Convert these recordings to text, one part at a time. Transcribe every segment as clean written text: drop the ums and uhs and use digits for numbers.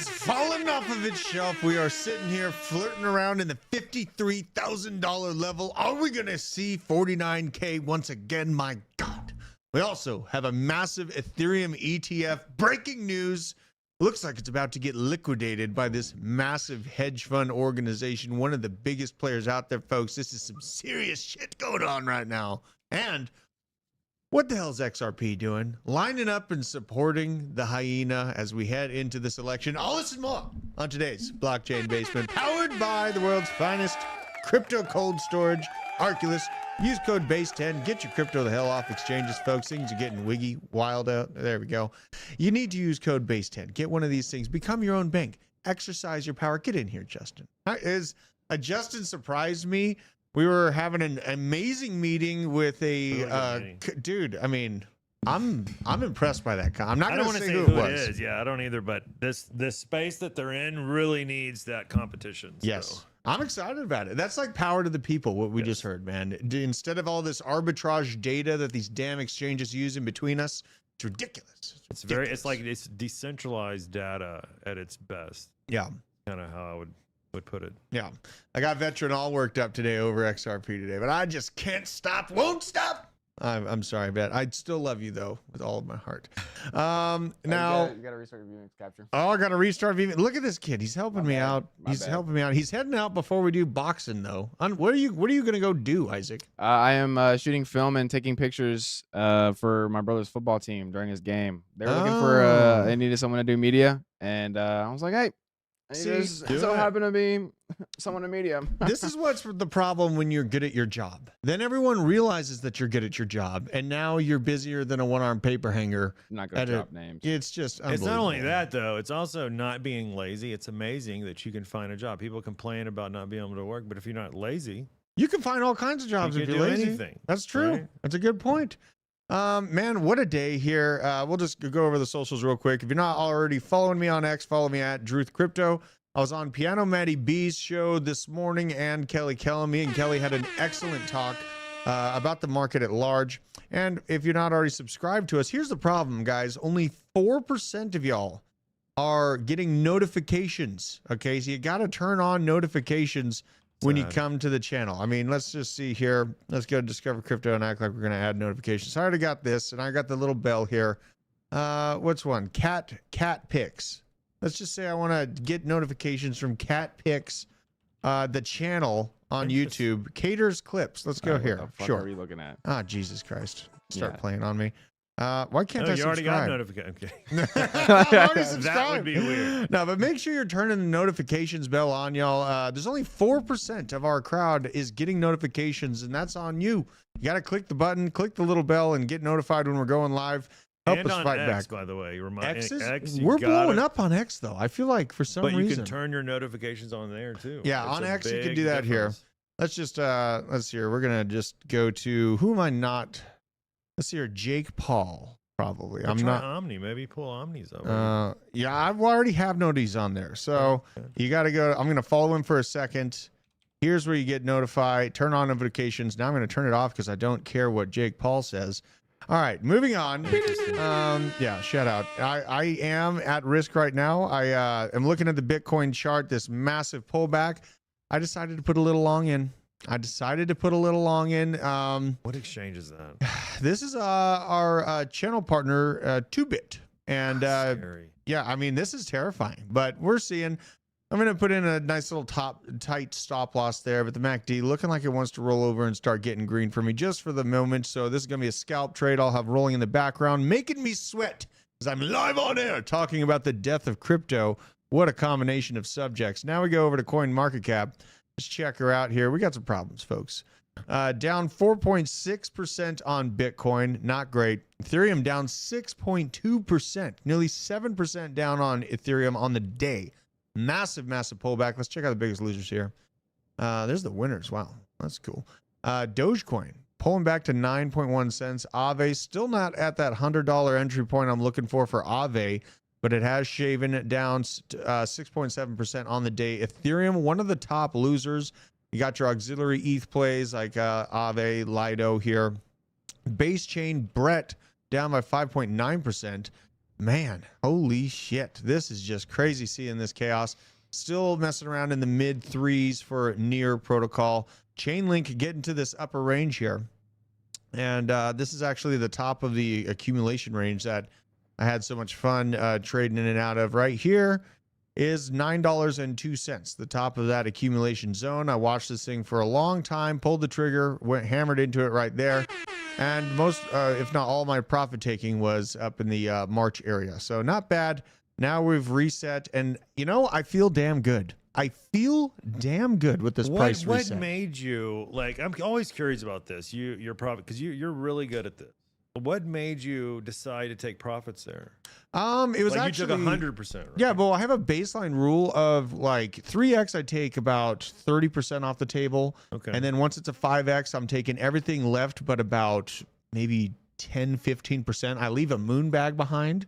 has fallen off of its shelf. We are sitting here flirting around in the $53,000 level. Are we going to see 49K once again? My God. We also have a massive Ethereum ETF. Breaking news. Looks like it's about to get liquidated by this massive hedge fund organization. One of the biggest players out there, folks. This is some serious shit going on right now. And what the hell is XRP doing? Lining up and supporting the hyena as we head into this election. All this and more on today's Blockchain Basement, powered by the world's finest crypto cold storage, Arculus. Use code BASE10. Get your crypto the hell off exchanges, folks. Things are getting wiggy, wild out. There we go. You need to use code BASE10. Get one of these things. Become your own bank. Exercise your power. Get in here, Justin. Justin surprised me. We were having an amazing meeting with a dude. I mean, I'm impressed by that. I'm not going to say who it was. Yeah, I don't either. But this space that they're in really needs that competition. Yes. So. I'm excited about it. That's like power to the people, what we just heard, man. Instead of all this arbitrage data that these damn exchanges use in between us, it's ridiculous. It's like it's decentralized data at its best. Yeah. Kind of how I would put it. Yeah. I got Veteran all worked up today over XRP today, but I just can't stop, won't stop. I'm sorry, Bet. I still love you though with all of my heart. Now you gotta restart your viewing capture. Oh, I gotta restart viewing. Look at this kid. He's helping me out. He's helping me out. He's heading out before we do boxing though. What are you gonna go do, Isaac? I am shooting film and taking pictures for my brother's football team during his game. They were looking for they needed someone to do media, and I was like, hey. So happened to be someone in media. This is what's the problem when you're good at your job. Then everyone realizes that you're good at your job, and now you're busier than a one-armed paper hanger. I'm not going to drop names. It's just unbelievable. It's not only that, though. It's also not being lazy. It's amazing that you can find a job. People complain about not being able to work, but if you're not lazy, you can find all kinds of jobs if you're lazy. Anything, That's true. Right? That's a good point. Man, what a day here. We'll just go over the socials real quick. If you're not already following me on X, follow me at Druth Crypto. I was on Piano Matty B's show this morning and Kelly Kellum. Me and Kelly had an excellent talk about the market at large. And if you're not already subscribed to us, here's the problem, guys. Only 4% of y'all are getting notifications. Okay, so you got to turn on notifications when you come to the channel. I mean, let's just see here. Let's go to Discover Crypto and act like we're going to add notifications. I already got this, and I got the little bell here. What's one? Cat Pics. Let's just say I want to get notifications from Cat Pics, the channel on YouTube. Caters Clips. Let's go here. What the fuck sure. are you looking at? Ah, Jesus Christ. Start playing on me. Why can't I subscribe? You already got notification. I'm already subscribed. That would be weird. No, but make sure you're turning the notifications bell on, y'all. There's only 4% of our crowd is getting notifications, and that's on you. You got to click the button, click the little bell, and get notified when we're going live. Help us fight X, back. By the way, We're blowing up on X, though. I feel like for some reason. But you can turn your notifications on there, too. Yeah, on X, you can do that here. Let's just, let's see here. We're going to just go to, who am I not? Let's see here, Jake Paul, probably. I'm not. Omni, maybe pull Omni's over. Yeah, I already have noties on there. So you got to go. I'm going to follow him for a second. Here's where you get notified. Turn on notifications. Now I'm going to turn it off because I don't care what Jake Paul says. All right, moving on. Yeah, shout out. I am at risk right now. I am looking at the Bitcoin chart, this massive pullback. I decided to put a little long in. What exchange is that? This is our channel partner, 2Bit. And yeah, I mean, this is terrifying, but we're seeing, I'm going to put in a nice little tight stop loss there, but the MACD looking like it wants to roll over and start getting green for me just for the moment. So this is going to be a scalp trade I'll have rolling in the background, making me sweat as I'm live on air talking about the death of crypto. What a combination of subjects. Now we go over to CoinMarketCap. Let's check her out here. We got some problems, folks. Down 4.6% on Bitcoin. Not great. Ethereum down 6.2%. Nearly 7% down on Ethereum on the day. Massive, massive pullback. Let's check out the biggest losers here. There's the winners. Wow, that's cool. Dogecoin pulling back to 9.1 cents. Aave still not at that $100 entry point I'm looking for Aave, but it has shaven it down 6.7% on the day. Ethereum, one of the top losers. You got your auxiliary ETH plays like Aave, Lido here. Base chain Brett down by 5.9%. man, holy shit. This is just crazy seeing this chaos. Still messing around in the mid threes for near protocol. Chainlink getting to this upper range here. And this is actually the top of the accumulation range that I had so much fun trading in and out of. Right here is $9.02, the top of that accumulation zone. I watched this thing for a long time, pulled the trigger, went hammered into it right there. And most, if not all, my profit taking was up in the March area. So not bad. Now we've reset, and you know, I feel damn good. I feel damn good with this price reset. What made you, like, I'm always curious about this. You're probably, because you're really good at this. What made you decide to take profits there? It was like actually you took 100%. Right? Yeah, well, I have a baseline rule of like 3x. I take about 30% off the table, Okay. and then once it's a 5x, I'm taking everything left, but about maybe 10-15%. I leave a moon bag behind.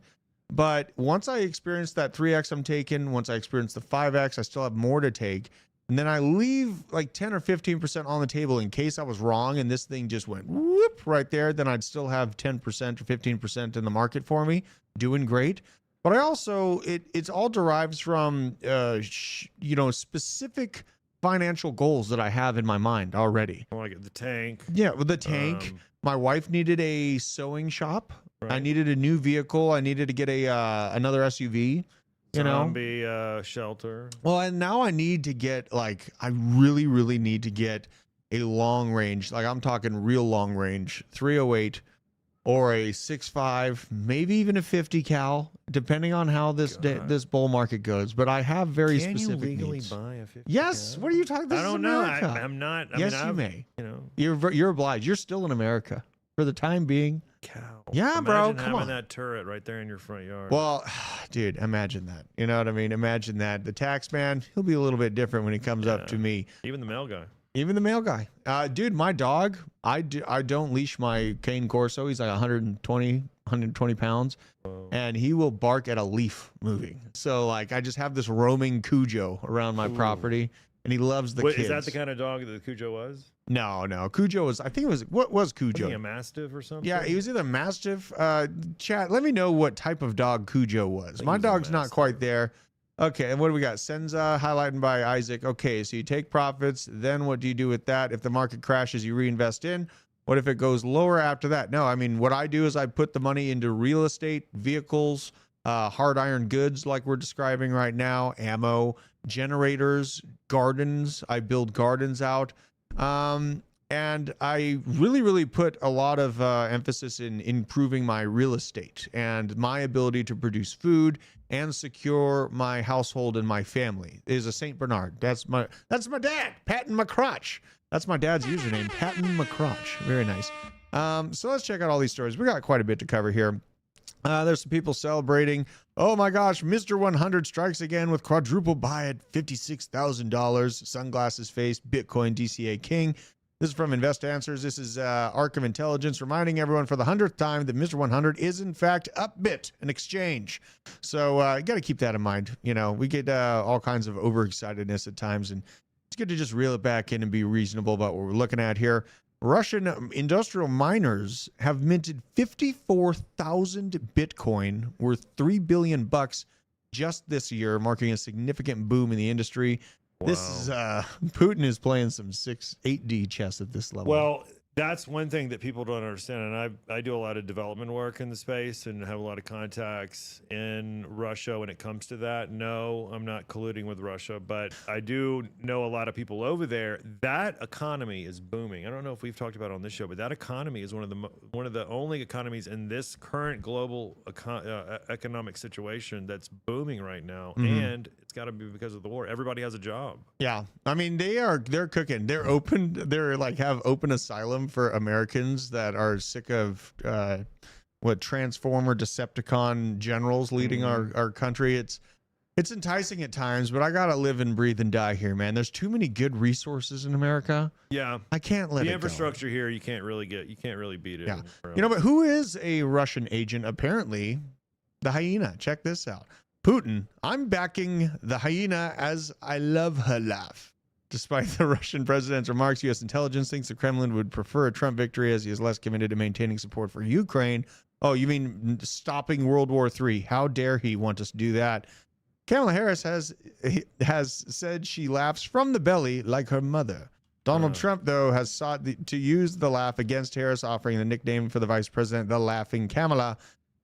But once I experience that 3x I'm taking, once I experience the 5x, I still have more to take. And then I leave like 10 or 15% on the table in case I was wrong and this thing just went whoop right there. Then I'd still have 10% or 15% in the market for me, doing great. But I also, it's all derives from, you know, specific financial goals that I have in my mind already. Like the tank. Yeah, with the tank. My wife needed a sewing shop. Right. I needed a new vehicle. I needed to get a another SUV. Zombie shelter. Well, and now I need to get like I really, really need to get a long range. Like I'm talking real long range, 308 or a 6.5, maybe even a 50 cal, depending on how this this bull market goes. But I have very specific Can you legally needs. buy a 50 Yes. cal? What are you talking? This I don't is know. America. I'm not. I yes, mean, you may. You know, You're obliged. You're still in America for the time being. cow. Yeah, Imagine bro. Come having on. that turret right there in your front yard. Well, dude, imagine that. You know what I mean? Imagine that. The tax man, he'll be a little bit different when he comes up to me. Even the mail guy. Even the mail guy. Dude, my dog, I don't leash my Cane Corso. He's like 120 pounds. Whoa. And he will bark at a leaf moving. So, like, I just have this roaming Cujo around my property. And he loves the kids. Is that the kind of dog that the Cujo was? No. Cujo was, I think it was, what was Cujo? Was he a Mastiff or something? Yeah, he was either Mastiff. Chat, let me know what type of dog Cujo was. My he was a dog's not Mastiff. quite there. Okay, and what do we got? Senza, highlighted by Isaac. Okay, so you take profits. Then what do you do with that? If the market crashes, you reinvest in. What if it goes lower after that? No, I mean, what I do is I put the money into real estate, vehicles, hard iron goods like we're describing right now, ammo, generators, gardens. I build gardens out. And I really, really put a lot of emphasis in improving my real estate and my ability to produce food and secure my household and my family. Is a Saint Bernard. That's my dad, Patton McCrotch. That's my dad's username, Patton McCrotch. Very nice. So let's check out all these stories. We got quite a bit to cover here. There's some people celebrating. Oh my gosh, Mr. 100 strikes again with quadruple buy at $56,000. Sunglasses face, Bitcoin DCA king. This is from Invest Answers. This is Arc of Intelligence reminding everyone for the 100th time that Mr. 100 is in fact Upbit, an exchange. So you got to keep that in mind. You know, we get all kinds of overexcitedness at times, and it's good to just reel it back in and be reasonable about what we're looking at here. Russian industrial miners have minted 54,000 Bitcoin worth $3 billion just this year, marking a significant boom in the industry. Wow. This is Putin is playing some 8D chess at this level. Well, that's one thing that people don't understand. And I do a lot of development work in the space and have a lot of contacts in Russia when it comes to that. No, I'm not colluding with Russia, but I do know a lot of people over there. That economy is booming. I don't know if we've talked about it on this show, but that economy is one of the only economies in this current global economic situation that's booming right now. Mm-hmm. And it's got to be because of the war. Everybody has a job. Yeah. I mean, they're cooking. They're open. They're like have open asylum for Americans that are sick of Transformer Decepticon generals leading our country. It's enticing at times, but I gotta live and breathe and die here, man. There's too many good resources in America. Yeah, I can't let the it infrastructure go. here. You can't really beat it. Yeah, you know, but who is a Russian agent? Apparently, the hyena. Check this out. Putin. I'm backing the hyena as I love her laugh. Despite the Russian president's remarks, U.S. intelligence thinks the Kremlin would prefer a Trump victory as he is less committed to maintaining support for Ukraine Oh, you mean stopping World War III? How dare he want us to do that? Kamala Harris has said she laughs from the belly like her mother. Donald Trump, though, has sought to use the laugh against Harris, offering the nickname for the vice president, the Laughing Kamala,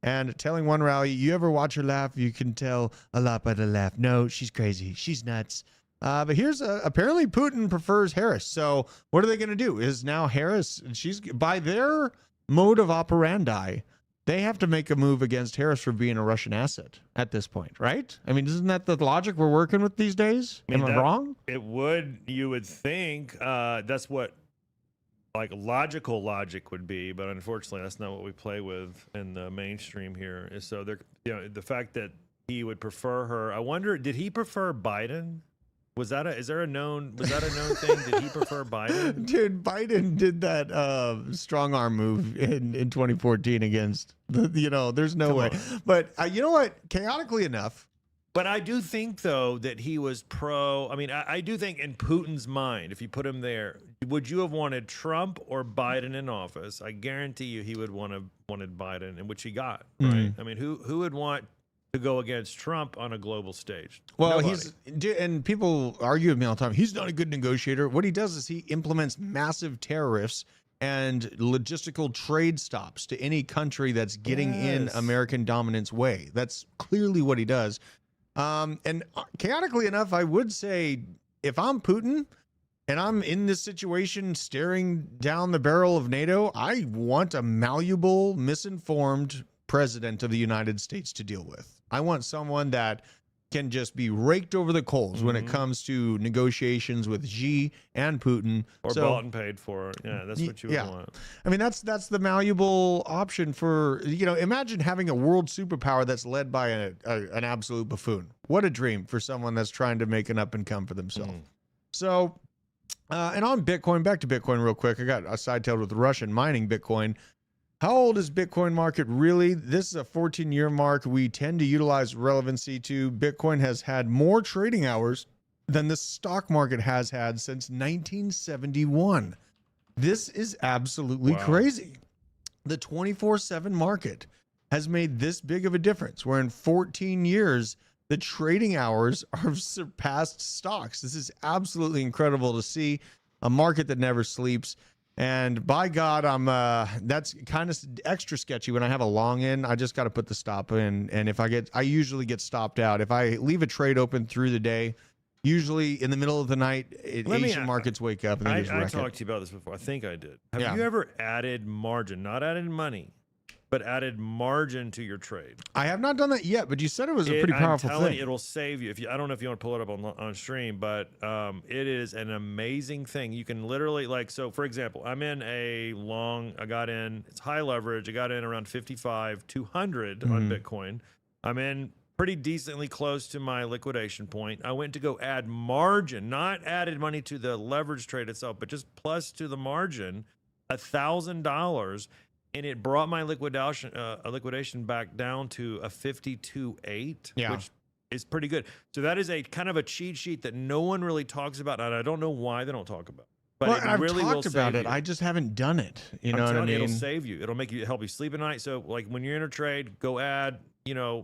and telling one rally, you ever watch her laugh? You can tell a lot by the laugh. No, she's crazy. She's nuts. But here's apparently Putin prefers Harris. So what are they going to do? Is now Harris, she's by their mode of operandi, they have to make a move against Harris for being a Russian asset at this point, right? I mean, isn't that the logic we're working with these days? Am I wrong? It would, you would think that's what like logical logic would be, but unfortunately that's not what we play with in the mainstream here. And so they're, you know, the fact that he would prefer her, I wonder, did he prefer Biden? Was that a known thing? Did he prefer Biden? Dude, Biden did that strong arm move in 2014 against there's no way. But you know what? Chaotically enough. But I do think, though, that he was I do think in Putin's mind, if you put him there, would you have wanted Trump or Biden in office? I guarantee you he would wanted Biden, and which he got, right? I mean, who would want to go against Trump on a global stage? Well, Nobody. and people argue with me all the time. He's not a good negotiator. What he does is he implements massive tariffs and logistical trade stops to any country that's getting in American dominance way. That's clearly what he does. And chaotically enough, I would say if I'm Putin and I'm in this situation staring down the barrel of NATO, I want a malleable, misinformed president of the United States to deal with. I want someone that can just be raked over the coals when it comes to negotiations with Xi and Putin. Or bought and paid for. Yeah, that's what you would want. I mean, that's the malleable option for, imagine having a world superpower that's led by an absolute buffoon. What a dream for someone that's trying to make an up and come for themselves. So, and on Bitcoin, back to Bitcoin real quick. I got sidetailed with Russian mining Bitcoin. How old is Bitcoin market really? This is a 14-year mark. We tend to utilize relevancy to Bitcoin has had more trading hours than the stock market has had since 1971. This is absolutely crazy. The 24/7 market has made this big of a difference, where in 14 years, the trading hours are surpassed stocks. This is absolutely incredible to see, a market that never sleeps. And by God, that's kind of extra sketchy when I have a long in. I just got to put the stop in. And I usually get stopped out. If I leave a trade open through the day, usually in the middle of the night, Asian markets wake up and they just wreck it. I talked to you about this before. I think I did. Have you ever added margin, not added money, but added margin to your trade? I have not done that yet, but you said it was a pretty powerful thing. I'm telling you, it'll save you. I don't know if you want to pull it up on stream, but it is an amazing thing. You can literally, so for example, I'm in a long, it's high leverage. I got in around 55,200 on Bitcoin. I'm in pretty decently close to my liquidation point. I went to go add margin, not added money to the leverage trade itself, but just plus to the margin, $1,000. And it brought my liquidation back down to a 52.8, which is pretty good. So that is a kind of a cheat sheet that no one really talks about, and I don't know why they don't talk about. But I've talked about it. I just haven't done it. You know what I mean? It'll save you. It'll help you sleep at night. So when you're in a trade, go add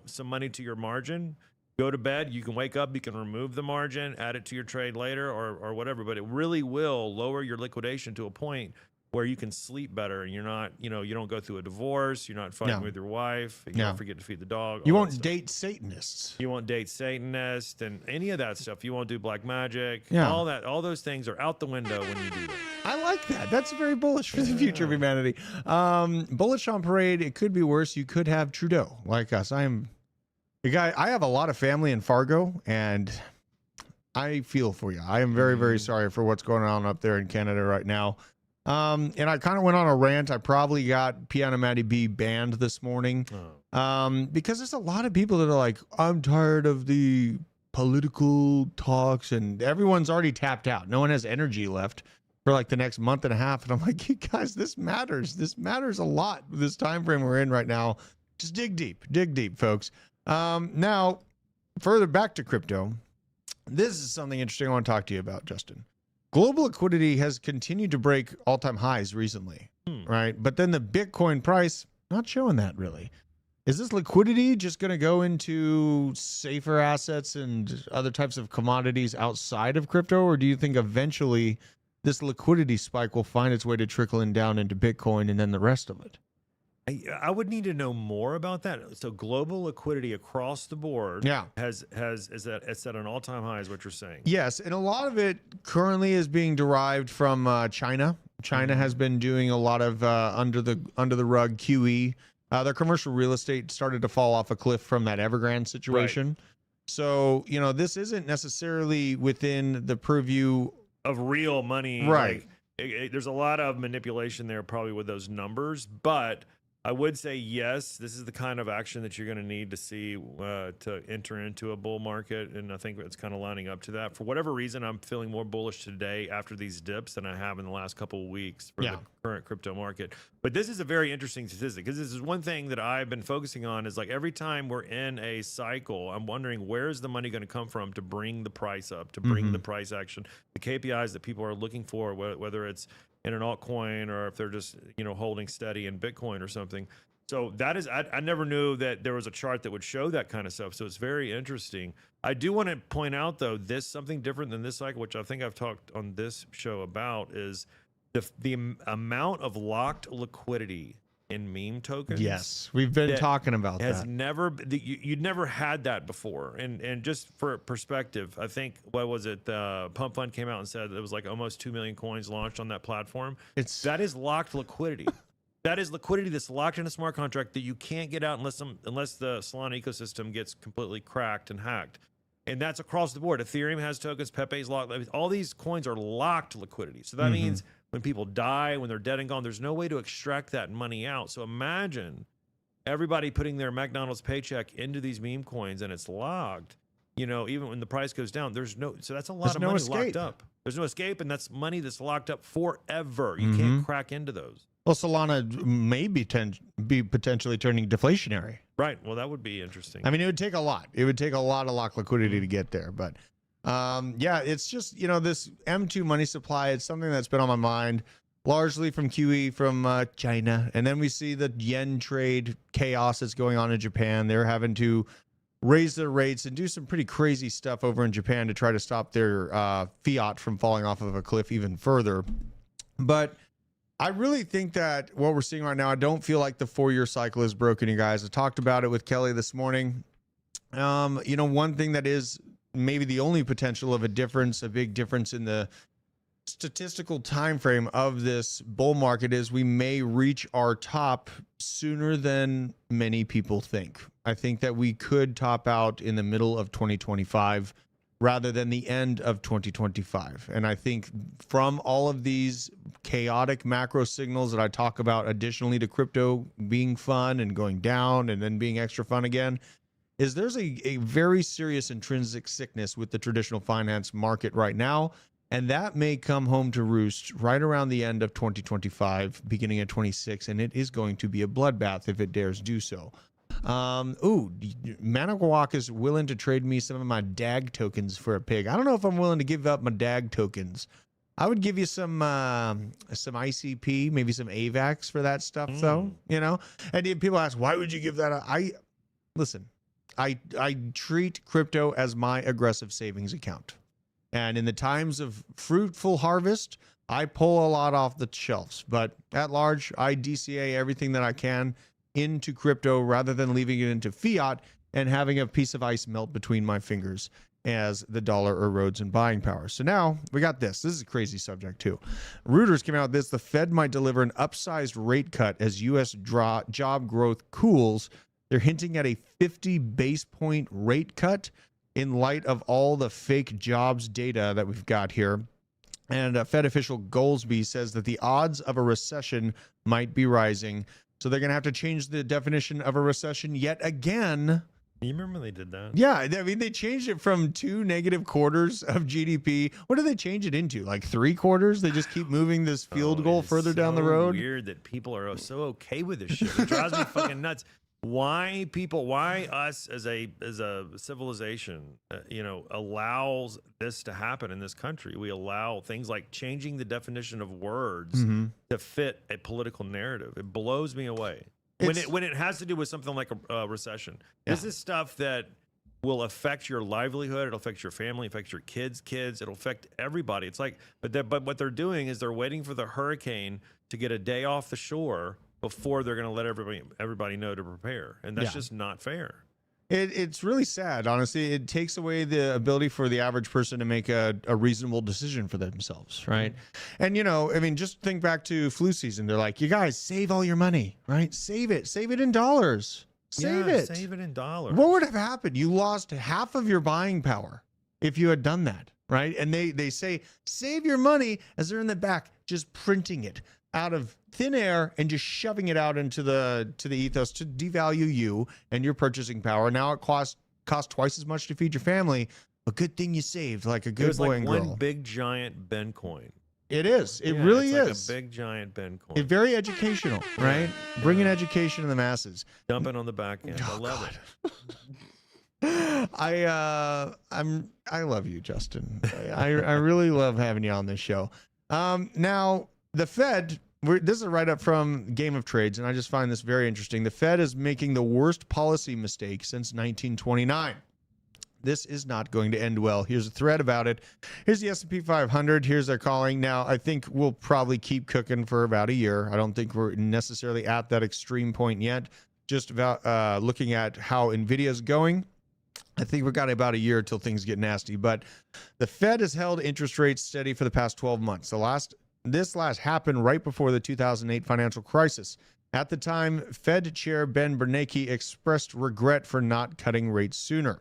some money to your margin. Go to bed. You can wake up. You can remove the margin, add it to your trade later, or whatever. But it really will lower your liquidation to a point where you can sleep better, and you're not, you don't go through a divorce, you're not fighting with your wife, you don't forget to feed the dog. You won't date Satanists. You won't date Satanists and any of that stuff. You won't do black magic. All those things are out the window when you do that. I like that. That's very bullish for the future of humanity. Bullish on parade. It could be worse. You could have Trudeau like us. I have a lot of family in Fargo, and I feel for you. I am very, very sorry for what's going on up there in Canada right now. And I kind of went on a rant. I probably got Piano Matty B banned this morning because there's a lot of people that are like, I'm tired of the political talks, and everyone's already tapped out. No one has energy left for like the next month and a half. And I'm like, you guys, this matters. This matters a lot. This time frame we're in right now. Just dig deep, folks. Now, further back to crypto. This is something interesting I want to talk to you about, Justin. Global liquidity has continued to break all-time highs recently, right? But then the Bitcoin price Not showing that really. Is this liquidity just going to go into safer assets and other types of commodities outside of crypto? Or do you think eventually this liquidity spike will find its way to trickling down into Bitcoin and then the rest of it? I would need to know more about that. So global liquidity across the board is at an all-time high is what you're saying. Yes, and a lot of it currently is being derived from China. China has been doing a lot of under the rug QE. Their commercial real estate started to fall off a cliff from that Evergrande situation. Right. So, this isn't necessarily within the purview of real money. Right. Like, there's a lot of manipulation there probably with those numbers, but I would say, yes, this is the kind of action that you're going to need to see to enter into a bull market. And I think it's kind of lining up to that. For whatever reason, I'm feeling more bullish today after these dips than I have in the last couple of weeks for the current crypto market. But this is a very interesting statistic because this is one thing that I've been focusing on is like every time we're in a cycle, I'm wondering where's the money going to come from to bring the price up, to bring the price action, the KPIs that people are looking for, whether it's in an altcoin or if they're just holding steady in Bitcoin or something. So that is I never knew that there was a chart that would show that kind of stuff. So it's very interesting. I do want to point out though, something different than this cycle, which I think I've talked on this show about, is the amount of locked liquidity in meme tokens. Yes, we've been talking about that. You'd never had that before. And just for perspective, I think, what was it? Pump Fund came out and said it was like almost 2 million coins launched on that platform. That is locked liquidity. That is liquidity that's locked in a smart contract that you can't get out unless the Solana ecosystem gets completely cracked and hacked. And that's across the board. Ethereum has tokens, Pepe's locked. All these coins are locked liquidity. So that means when people die, when they're dead and gone, there's no way to extract that money out. So imagine everybody putting their McDonald's paycheck into these meme coins and it's locked. Even when the price goes down, so that's a lot of money locked up. There's no escape, and that's money that's locked up forever. You can't crack into those. Well, Solana may be potentially turning deflationary. Right. Well, that would be interesting. I mean, it would take a lot. It would take a lot of locked liquidity to get there. But it's just, this M2 money supply, it's something that's been on my mind, largely from QE from China. And then we see the yen trade chaos that's going on in Japan. They're having to raise their rates and do some pretty crazy stuff over in Japan to try to stop their fiat from falling off of a cliff even further. But I really think that what we're seeing right now, I don't feel like the 4-year cycle is broken, you guys. I talked about it with Kelly this morning. One thing that is maybe the only potential of a big difference in the statistical time frame of this bull market is we may reach our top sooner than many people think. I think that we could top out in the middle of 2025 rather than the end of 2025. And I think from all of these chaotic macro signals that I talk about, additionally to crypto being fun and going down and then being extra fun again, is there's a very serious intrinsic sickness with the traditional finance market right now. And that may come home to roost right around the end of 2025, beginning of 26. And it is going to be a bloodbath if it dares do so. Manawak is willing to trade me some of my DAG tokens for a pig. I don't know if I'm willing to give up my DAG tokens. I would give you some ICP, maybe some AVAX for that stuff, though. And people ask, why would you give that up? Listen, I treat crypto as my aggressive savings account. And in the times of fruitful harvest, I pull a lot off the shelves. But at large, I DCA everything that I can into crypto rather than leaving it into fiat and having a piece of ice melt between my fingers as the dollar erodes in buying power. So now we got this. This is a crazy subject too. Reuters came out with this. The Fed might deliver an upsized rate cut as U.S. job growth cools. They're hinting at a 50 base point rate cut in light of all the fake jobs data that we've got here. And Fed official Goolsbee says that the odds of a recession might be rising. So they're going to have to change the definition of a recession yet again. You remember they did that? Yeah. I mean, they changed it from 2 negative quarters of GDP. What do they change it into? Like 3 quarters? They just keep moving this field goal further down the road? It's weird that people are so okay with this shit. It drives me fucking nuts. Why us as a civilization, allows this to happen in this country? We allow things like changing the definition of words to fit a political narrative. It blows me away. when it has to do with something like a recession. This is stuff that will affect your livelihood. It'll affect your family, affect your kids. It'll affect everybody. It's like, but what they're doing is they're waiting for the hurricane to get a day off the shore before they're going to let everybody know to prepare, and that's just not fair. It's really sad, honestly. It takes away the ability for the average person to make a reasonable decision for themselves, right? And, I mean, just think back to flu season. They're like, you guys, save all your money, right? Save it in dollars. Save it in dollars. What would have happened? You lost half of your buying power if you had done that, right? And they say, save your money, as they're in the back, just printing it out of thin air and just shoving it out into the ethos to devalue you and your purchasing power. Now it costs twice as much to feed your family. A good thing you saved, like a good boy and girl. One big giant Ben coin. It is. It really is. Like a big giant Ben coin. It's very educational, right? Bringing education to the masses. Dumping on the back end. I love it. I love you, Justin. I really love having you on this show. Now the Fed. This is a write-up from Game of Trades, and I just find this very interesting. The Fed is making the worst policy mistake since 1929. This is not going to end well. Here's a thread about it. Here's the S&P 500. Here's their calling. Now, I think we'll probably keep cooking for about a year. I don't think we're necessarily at that extreme point yet. Just about looking at how NVIDIA's going, I think we've got about a year till things get nasty. But the Fed has held interest rates steady for the past 12 months. This last happened right before the 2008 financial crisis. At the time, Fed Chair Ben Bernanke expressed regret for not cutting rates sooner.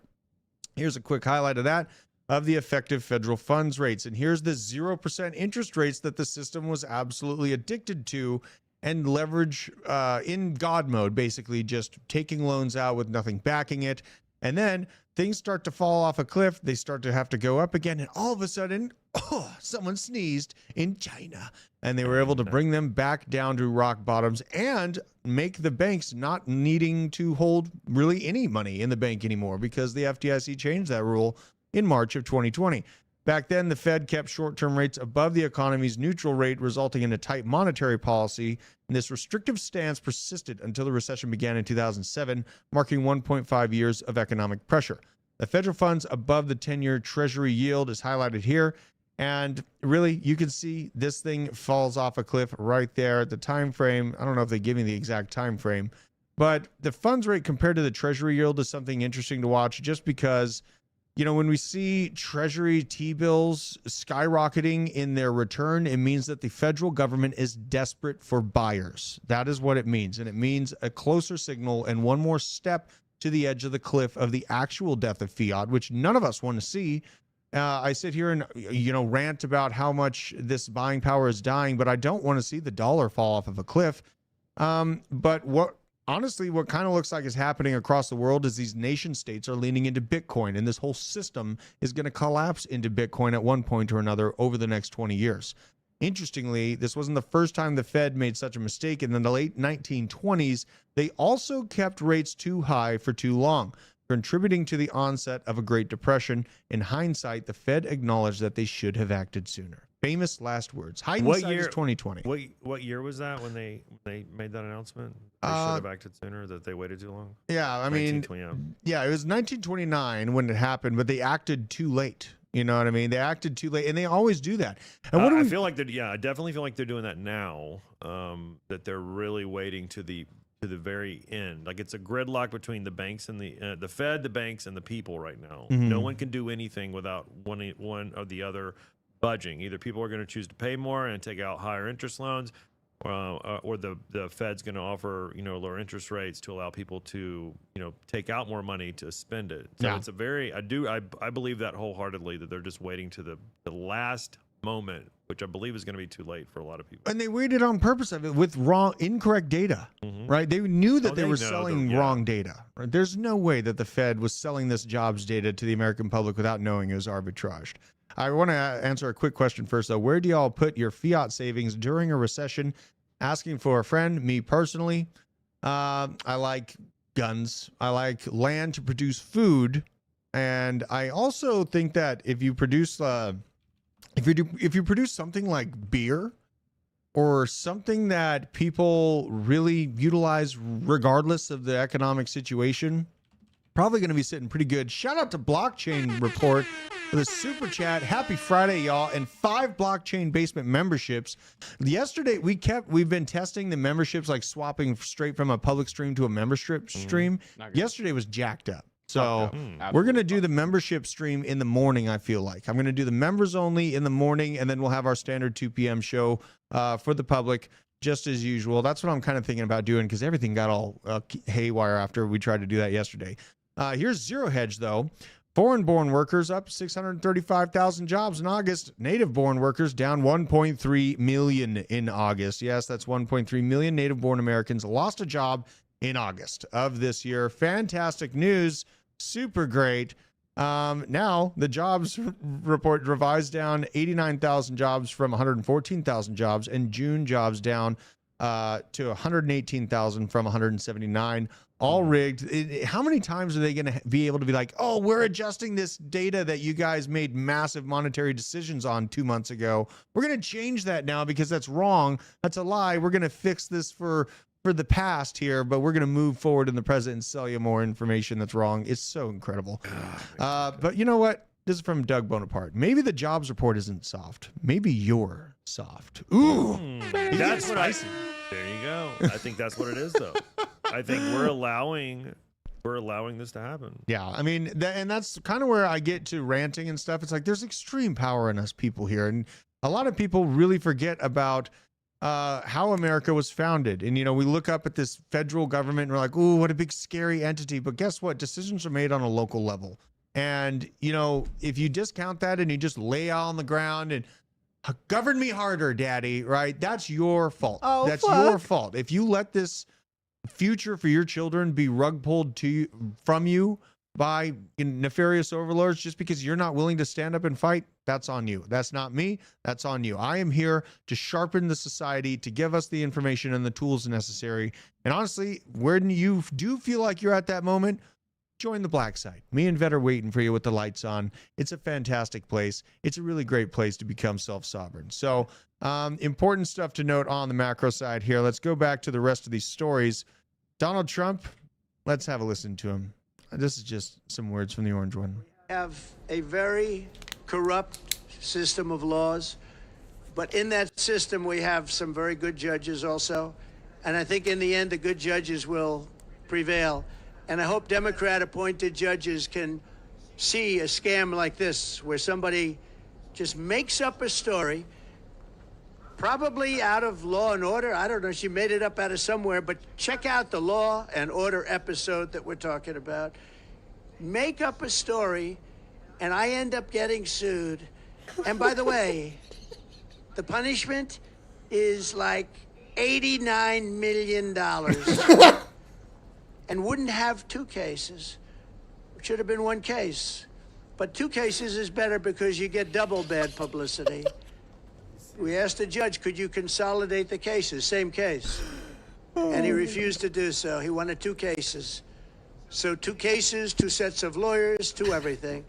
Here's a quick highlight of that, of the effective federal funds rates. And here's the 0% interest rates that the system was absolutely addicted to and leverage in God mode, basically just taking loans out with nothing backing it. And then things start to fall off a cliff. They start to have to go up again. And all of a sudden, someone sneezed in China. And they were able to bring them back down to rock bottoms and make the banks not needing to hold really any money in the bank anymore because the FDIC changed that rule in March of 2020. Back then, the Fed kept short-term rates above the economy's neutral rate, resulting in a tight monetary policy. And this restrictive stance persisted until the recession began in 2007, marking 1.5 years of economic pressure. The federal funds above the 10-year Treasury yield is highlighted here. And really, you can see this thing falls off a cliff right there. The time frame, I don't know if they give me the exact time frame, but the funds rate compared to the Treasury yield is something interesting to watch just because, when we see Treasury T-bills skyrocketing in their return, it means that the federal government is desperate for buyers. That is what it means. And it means a closer signal and one more step to the edge of the cliff of the actual death of fiat, which none of us want to see. I sit here and, rant about how much this buying power is dying, but I don't want to see the dollar fall off of a cliff. But what kind of looks like is happening across the world is these nation states are leaning into Bitcoin, and this whole system is going to collapse into Bitcoin at one point or another over the next 20 years. Interestingly, this wasn't the first time the Fed made such a mistake. In the late 1920s, they also kept rates too high for too long, contributing to the onset of a Great Depression. In hindsight, the Fed acknowledged that they should have acted sooner. Famous last words. Hindsight is 2020. What year was that when they made that announcement? They should have acted sooner, that they waited too long? Yeah, I mean, it was 1929 when it happened, but they acted too late. You know what I mean? They acted too late, and they always do that. And I feel like I definitely feel like they're doing that now, that they're really waiting to the very end. Like, it's a gridlock between the banks and the Fed, the banks, and the people right now. Mm-hmm. No one can do anything without one or the other budging. Either people are going to choose to pay more and take out higher interest loans, or the Fed's going to offer lower interest rates to allow people to take out more money to spend it. So it's a very I believe that wholeheartedly, that they're just waiting to the last moment, which I believe is going to be too late for a lot of people. And they waited on purpose of it with incorrect data, right? They knew that they were selling wrong data. Right? There's no way that the Fed was selling this jobs data to the American public without knowing it was arbitraged. I want to answer a quick question first, though. Where do y'all put your fiat savings during a recession? Asking for a friend. Me personally, I like guns. I like land to produce food, and I also think that if you produce if you produce something like beer, or something that people really utilize regardless of the economic situation, probably going to be sitting pretty good. Shout out to Blockchain Report for the super chat. Happy Friday, y'all. And 5 blockchain basement memberships. Yesterday, we've been testing the memberships, like swapping straight from a public stream to a membership stream. Yesterday was jacked up. So we're going to do the membership stream in the morning, I feel like. I'm going to do the members only in the morning, and then we'll have our standard 2 p.m. show for the public, just as usual. That's what I'm kind of thinking about doing, because everything got all haywire after we tried to do that yesterday. Here's Zero Hedge, though. Foreign-born workers up 635,000 jobs in August. Native-born workers down 1.3 million in August. Yes, that's 1.3 million native-born Americans lost a job in August of this year. Fantastic news. Super great. Now, the jobs report revised down 89,000 jobs from 114,000 jobs, and June jobs down to 118,000 from 179. All rigged. How many times are they going to be able to be like, oh, we're adjusting this data that you guys made massive monetary decisions on 2 months ago. We're going to change that now because that's wrong. That's a lie. We're going to fix this for the past here, but we're going to move forward in the present and sell you more information that's wrong. It's so incredible. But you know what? This is from Doug Bonaparte. Maybe the jobs report isn't soft. Maybe you're soft. Ooh, that's spicy. There you go. I think that's what it is, though. I think we're allowing this to happen. Yeah, I mean, and that's kind of where I get to ranting and stuff. It's like there's extreme power in us people here, and a lot of people really forget about how America was founded. And, we look up at this federal government and we're like, ooh, what a big scary entity. But guess what? Decisions are made on a local level. And, if you discount that and you just lay out on the ground and govern me harder, daddy, right? That's your fault. Oh, that's your fault. If you let this future for your children be rug pulled from you by nefarious overlords just because you're not willing to stand up and fight, that's on you. That's not me. That's on you. I am here to sharpen the society, to give us the information and the tools necessary. And honestly, when you do feel like you're at that moment, join the black side. Me and Vet are waiting for you with the lights on. It's a fantastic place. It's a really great place to become self-sovereign. So important stuff to note on the macro side here. Let's go back to the rest of these stories. Donald Trump, let's have a listen to him. This is just some words from the orange one. We have a very corrupt system of laws, but in that system we have some very good judges also. And I think in the end the good judges will prevail. And I hope Democrat-appointed judges can see a scam like this, where somebody just makes up a story, probably out of Law and Order. I don't know, she made it up out of somewhere, but check out the Law and Order episode that we're talking about. Make up a story, and I end up getting sued. And by the way, the punishment is like $89 million. And wouldn't have 2 cases. It should have been 1 case. But 2 cases is better because you get double bad publicity. We asked the judge, could you consolidate the cases? Same case. And he refused to do so. He wanted 2 cases. So 2 cases, 2 sets of lawyers, 2 everything.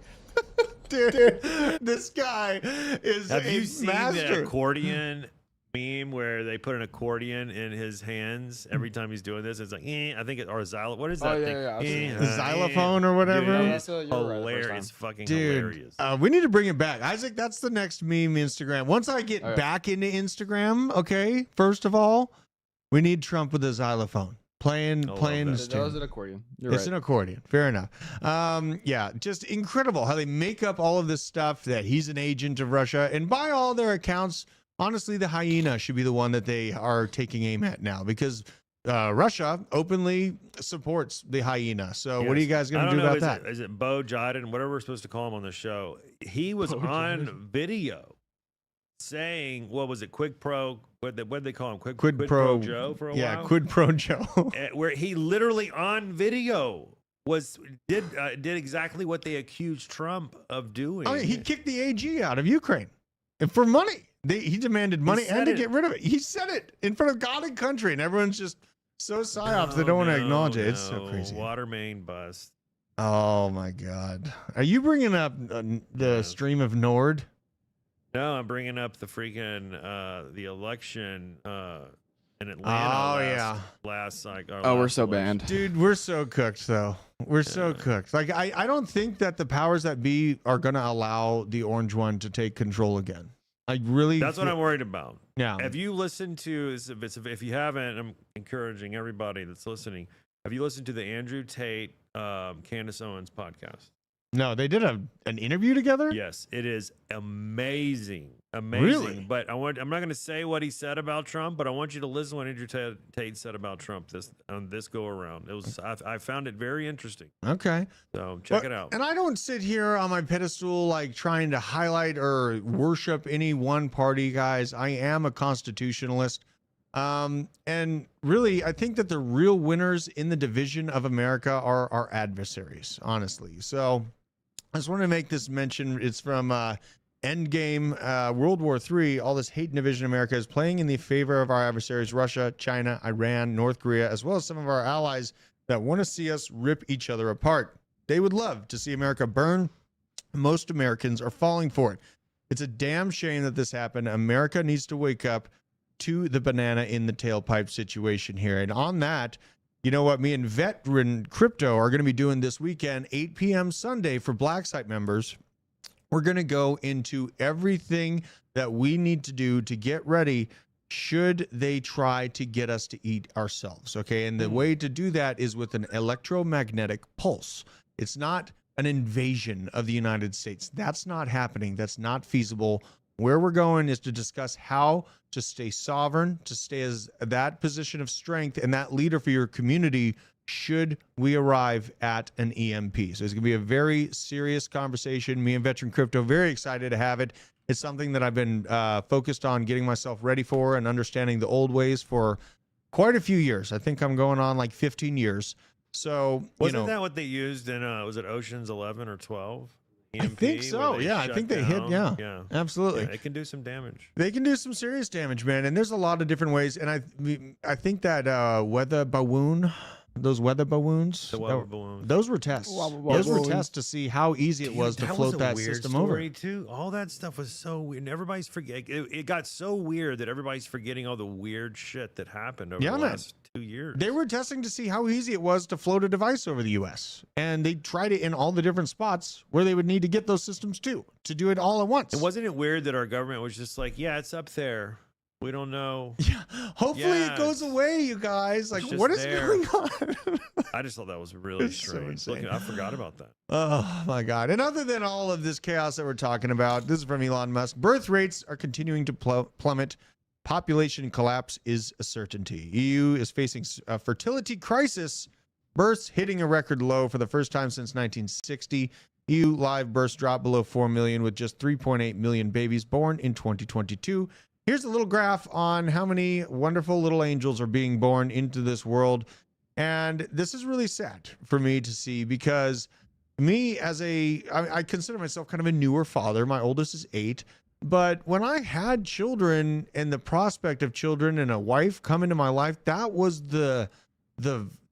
Dude, this guy is Have a you seen master. the accordion meme where they put an accordion in his hands every time he's doing this? It's like, I think it, or xylophone. What is that thing? The xylophone or whatever. Dude, it's hilarious. Fucking hilarious. We need to bring it back. Isaac, that's the next meme Instagram. Once I get back into Instagram, okay, first of all, we need Trump with a xylophone. Playing this That was an accordion. It's an accordion. Fair enough. Yeah, just incredible how they make up all of this stuff that he's an agent of Russia. And by all their accounts, honestly, the hyena should be the one that they are taking aim at now, because Russia openly supports the hyena. So what are you guys going to do about that? Is it Bo Jodin, whatever we're supposed to call him on the show? He was on video saying, what was it, quid pro? What did they call him? Quid pro Joe for a while? Yeah, quid pro Joe. Where he literally on video did exactly what they accused Trump of doing. Oh, he kicked the AG out of Ukraine, and for money. He demanded money and to get rid of it. He said it in front of God and country, and everyone's just so psyops they don't want to acknowledge it. It's so crazy. Water main bust. Oh my God! Are you bringing up the stream of Nord? No, I'm bringing up the freaking the election in Atlanta. Last cycle. Oh, we're so banned, dude. We're so cooked, though. We're so cooked. Like I don't think that the powers that be are gonna allow the orange one to take control again. I really. That's what I'm worried about. Yeah. Have you listened to? If you haven't, I'm encouraging everybody that's listening. Have you listened to the Andrew Tate, Candace Owens podcast? No, they did an interview together. Yes, it is amazing, amazing. Really? But I'm not going to say what he said about Trump, but I want you to listen to what Andrew Tate said about Trump this go around. It was I found it very interesting. Okay, so check it out. And I don't sit here on my pedestal like trying to highlight or worship any one party, guys. I am a constitutionalist. And really, I think that the real winners in the division of America are our adversaries, honestly. So I just want to make this mention. It's from Endgame, World War III. All this hate and division America is playing in the favor of our adversaries, Russia, China, Iran, North Korea, as well as some of our allies that want to see us rip each other apart. They would love to see America burn. Most Americans are falling for it. It's a damn shame that this happened. America needs to wake up to the banana in the tailpipe situation here. And on that, you know what? Me and Veteran Crypto are going to be doing this weekend, 8 p.m. Sunday for Black Site members. We're going to go into everything that we need to do to get ready should they try to get us to eat ourselves. Okay. And the way to do that is with an electromagnetic pulse. It's not an invasion of the United States. That's not happening. That's not feasible. Where we're going is to discuss how to stay sovereign, to stay as that position of strength and that leader for your community should we arrive at an EMP. So it's going to be a very serious conversation. Me and Veteran Crypto, very excited to have it. It's something that I've been focused on getting myself ready for and understanding the old ways for quite a few years. I think I'm going on like 15 years. So, wasn't that what they used in, was it Ocean's 11 or 12? EMP, I think so. Yeah, I think they hit. Yeah, absolutely. Yeah, it can do some damage. They can do some serious damage, man. And there's a lot of different ways. And I think that weather balloon, those weather balloons, those were tests. Those were tests to see how easy it was to float that system over. Too. All that stuff was so weird. And everybody's it got so weird that everybody's forgetting all the weird shit that happened over the last 2 years. They were testing to see how easy it was to float a device over the U.S. And they tried it in all the different spots where they would need to get those systems to do it all at once. And wasn't it weird that our government was just like, yeah, it's up there. We don't know. Yeah. Hopefully it goes away, you guys. Like, what is going on? I just thought that was really strange. So I forgot about that. Oh, my God. And other than all of this chaos that we're talking about, this is from Elon Musk. Birth rates are continuing to plummet. Population collapse is a certainty. EU is facing a fertility crisis. Births hitting a record low for the first time since 1960. EU live births dropped below 4 million with just 3.8 million babies born in 2022. Here's a little graph on how many wonderful little angels are being born into this world. And this is really sad for me to see because me I consider myself kind of a newer father. My oldest is 8. But when I had children and the prospect of children and a wife come into my life, that was the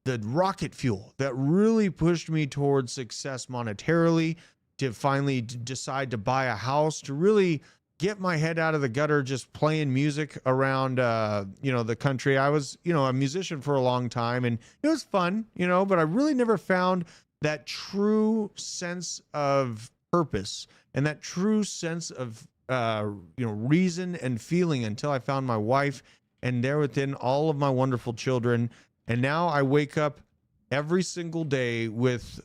rocket fuel that really pushed me towards success monetarily, to finally decide to buy a house, to really get my head out of the gutter just playing music around the country. I was a musician for a long time and it was fun, but I really never found that true sense of purpose and that true sense of reason and feeling until I found my wife, and there within all of my wonderful children. And now I wake up every single day with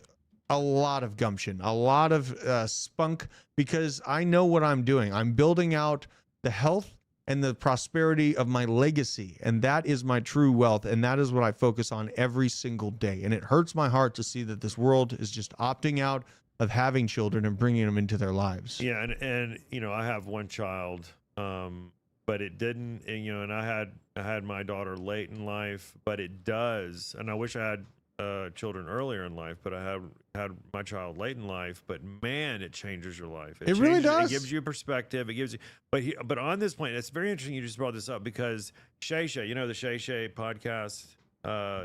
a lot of gumption, a lot of spunk, because I know what I'm doing. I'm building out the health and the prosperity of my legacy, and that is my true wealth, and that is what I focus on every single day. And it hurts my heart to see that this world is just opting out of having children and bringing them into their lives. Yeah, and I have one child, but it didn't. And I had my daughter late in life, but it does. And I wish I had children earlier in life, but I had my child late in life. But man, it changes your life. It really does. It gives you perspective. It gives you. But on this point, it's very interesting. You just brought this up because Shay, the Shay podcast.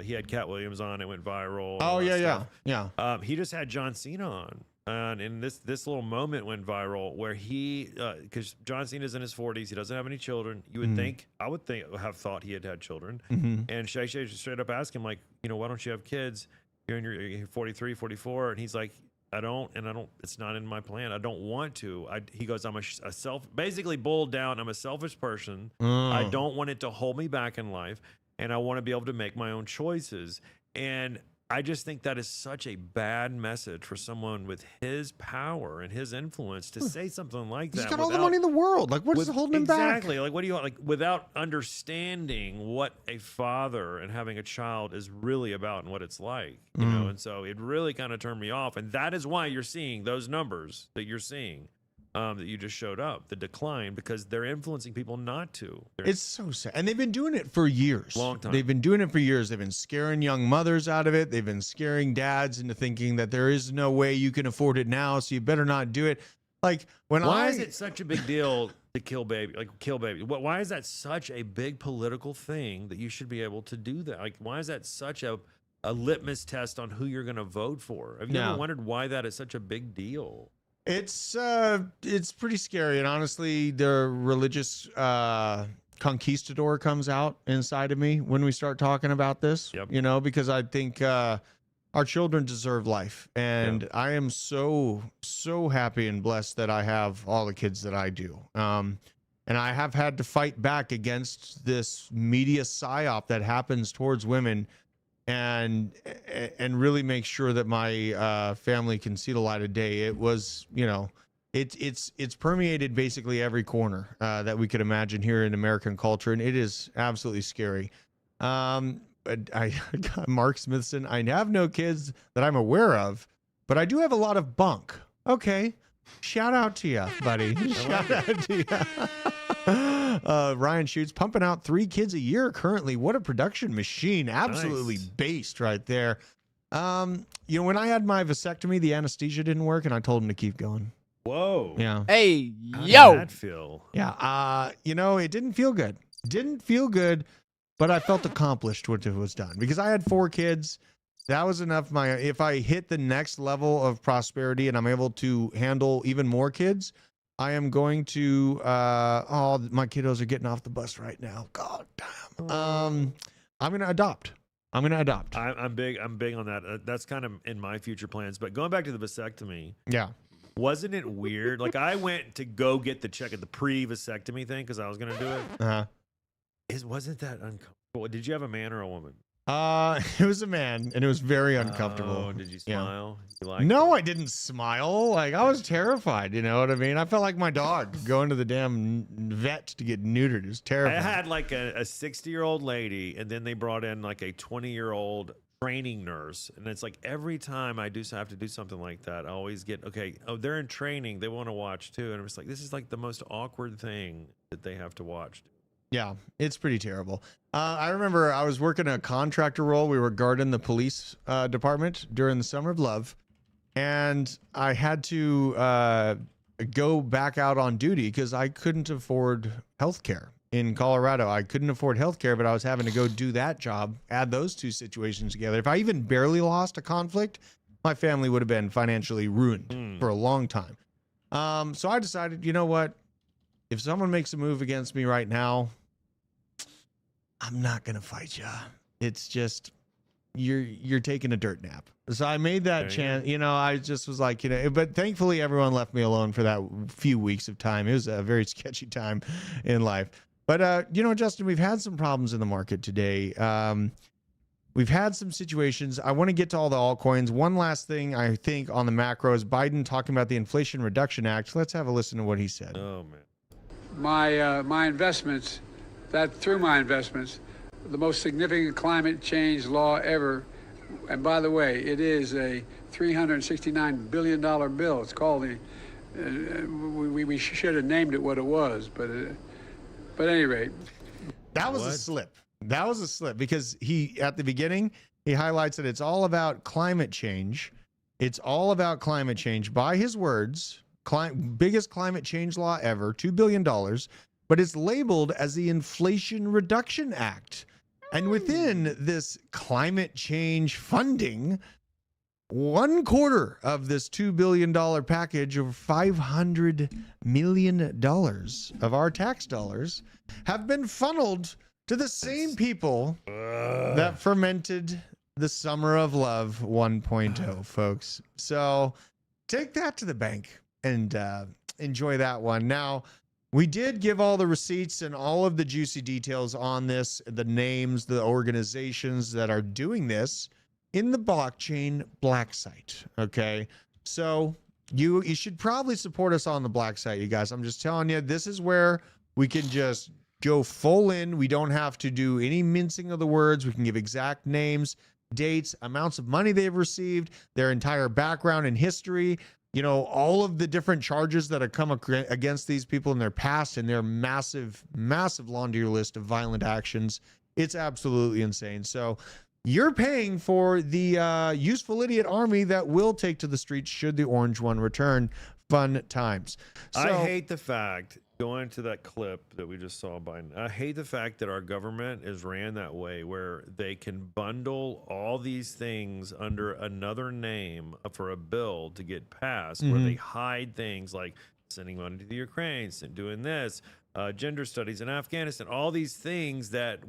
He had Cat Williams on. It went viral. Oh yeah. He just had John Cena on. and this little moment went viral where he, because John Cena's in his 40s, he doesn't have any children. You would think, I would have thought he had children. And Shay Shay straight up asked him, like, why don't you have kids? You're 43, 44, and he's like, I don't, it's not in my plan. I don't want to. He goes, I'm basically boiled down, I'm a selfish person. I don't want it to hold me back in life, and I want to be able to make my own choices. And I just think that is such a bad message for someone with his power and his influence to say something like that. He's got all the money in the world. Like, what's holding him back? Exactly. Like, what do you want? Like, without understanding what a father and having a child is really about and what it's like, you know? And so it really kind of turned me off. And that is why you're seeing those numbers that you're seeing. That you just showed up, the decline, because they're influencing people not to. It's so sad. And they've been doing it for years. Long time. They've been doing it for years. They've been scaring young mothers out of it. They've been scaring dads into thinking that there is no way you can afford it now, so you better not do it. Like, why is it such a big deal to kill baby? Like, kill baby. Why is that such a big political thing that you should be able to do that? Like, why is that such a litmus test on who you're going to vote for? Have you ever wondered why that is such a big deal? It's pretty scary, and honestly, the religious conquistador comes out inside of me when we start talking about this. Because I think our children deserve life, and I am so happy and blessed that I have all the kids that I do. And I have had to fight back against this media psyop that happens towards women, and really make sure that my family can see the light of day. It was, it's permeated basically every corner that we could imagine here in American culture, and it is absolutely scary. But Mark Smithson, I have no kids that I'm aware of, but I do have a lot of bunk. Okay, shout out to you, buddy. Shout out to you. Ryan Shoots pumping out 3 kids a year currently. What a production machine. Absolutely based right there. When I had my vasectomy, the anesthesia didn't work, and I told him to keep going. Whoa. Yeah. Hey, How yo. did that feel? Yeah. It didn't feel good. Didn't feel good, but I felt accomplished when it was done because I had 4 kids. That was enough. If I hit the next level of prosperity and I'm able to handle even more kids, I am going to, my kiddos are getting off the bus right now. God damn. I'm going to adopt. I'm big on that. That's kind of in my future plans, but going back to the vasectomy. Yeah. Wasn't it weird? Like, I went to go get the check at the pre-vasectomy thing because I was going to do it. Wasn't that uncomfortable? Did you have a man or a woman? It was a man, and it was very uncomfortable. Oh, did you smile? Yeah. No, I didn't smile. Like, I was terrified. You know what I mean? I felt like my dog going to the damn vet to get neutered. It was terrifying. I had like a 60-year-old lady, and then they brought in like a 20-year-old training nurse, and it's like every time I have to do something like that, I always get they're in training, they want to watch too, and I'm just like, this is like the most awkward thing that they have to watch. Yeah, it's pretty terrible. I remember I was working a contractor role. We were guarding the police department during the Summer of Love, and I had to go back out on duty because I couldn't afford health care. In Colorado, I couldn't afford healthcare, but I was having to go do that job, add those 2 situations together. If I even barely lost a conflict, my family would have been financially ruined for a long time. So I decided, you know what? If someone makes a move against me right now, I'm not going to fight you. It's just, you're taking a dirt nap. So I made that chance, I just was like, but thankfully everyone left me alone for that few weeks of time. It was a very sketchy time in life. But, Justin, we've had some problems in the market today. We've had some situations. I want to get to all the altcoins. One last thing, I think, on the macro is Biden talking about the Inflation Reduction Act. Let's have a listen to what he said. Oh, man. My investments, through my investments, the most significant climate change law ever. And by the way, it is a $369 billion bill. It's called we should have named it what it was, but at any rate. That was a slip. That was a slip because at the beginning, he highlights that it's all about climate change. It's all about climate change. By his words, biggest climate change law ever, $2 billion, but it's labeled as the Inflation Reduction Act. And within this climate change funding, 1/4 of this $2 billion package, over $500 million of our tax dollars, have been funneled to the same people that fermented the Summer of Love 1.0, folks. So take that to the bank and enjoy that one. Now, we did give all the receipts and all of the juicy details on this, the names, the organizations that are doing this in the blockchain black site. Okay. So you should probably support us on the black site, you guys. I'm just telling you, this is where we can just go full in. We don't have to do any mincing of the words. We can give exact names, dates, amounts of money they've received, their entire background and history, you know, all of the different charges that have come against these people in their past and their massive, massive laundry list of violent actions. It's absolutely insane. So you're paying for the useful idiot army that will take to the streets should the orange one return. Fun times. So, I hate the fact, going to that clip that we just saw, Biden, I hate the fact that our government is ran that way, where they can bundle all these things under another name for a bill to get passed, where they hide things like sending money to the Ukraine, doing this, gender studies in Afghanistan, all these things that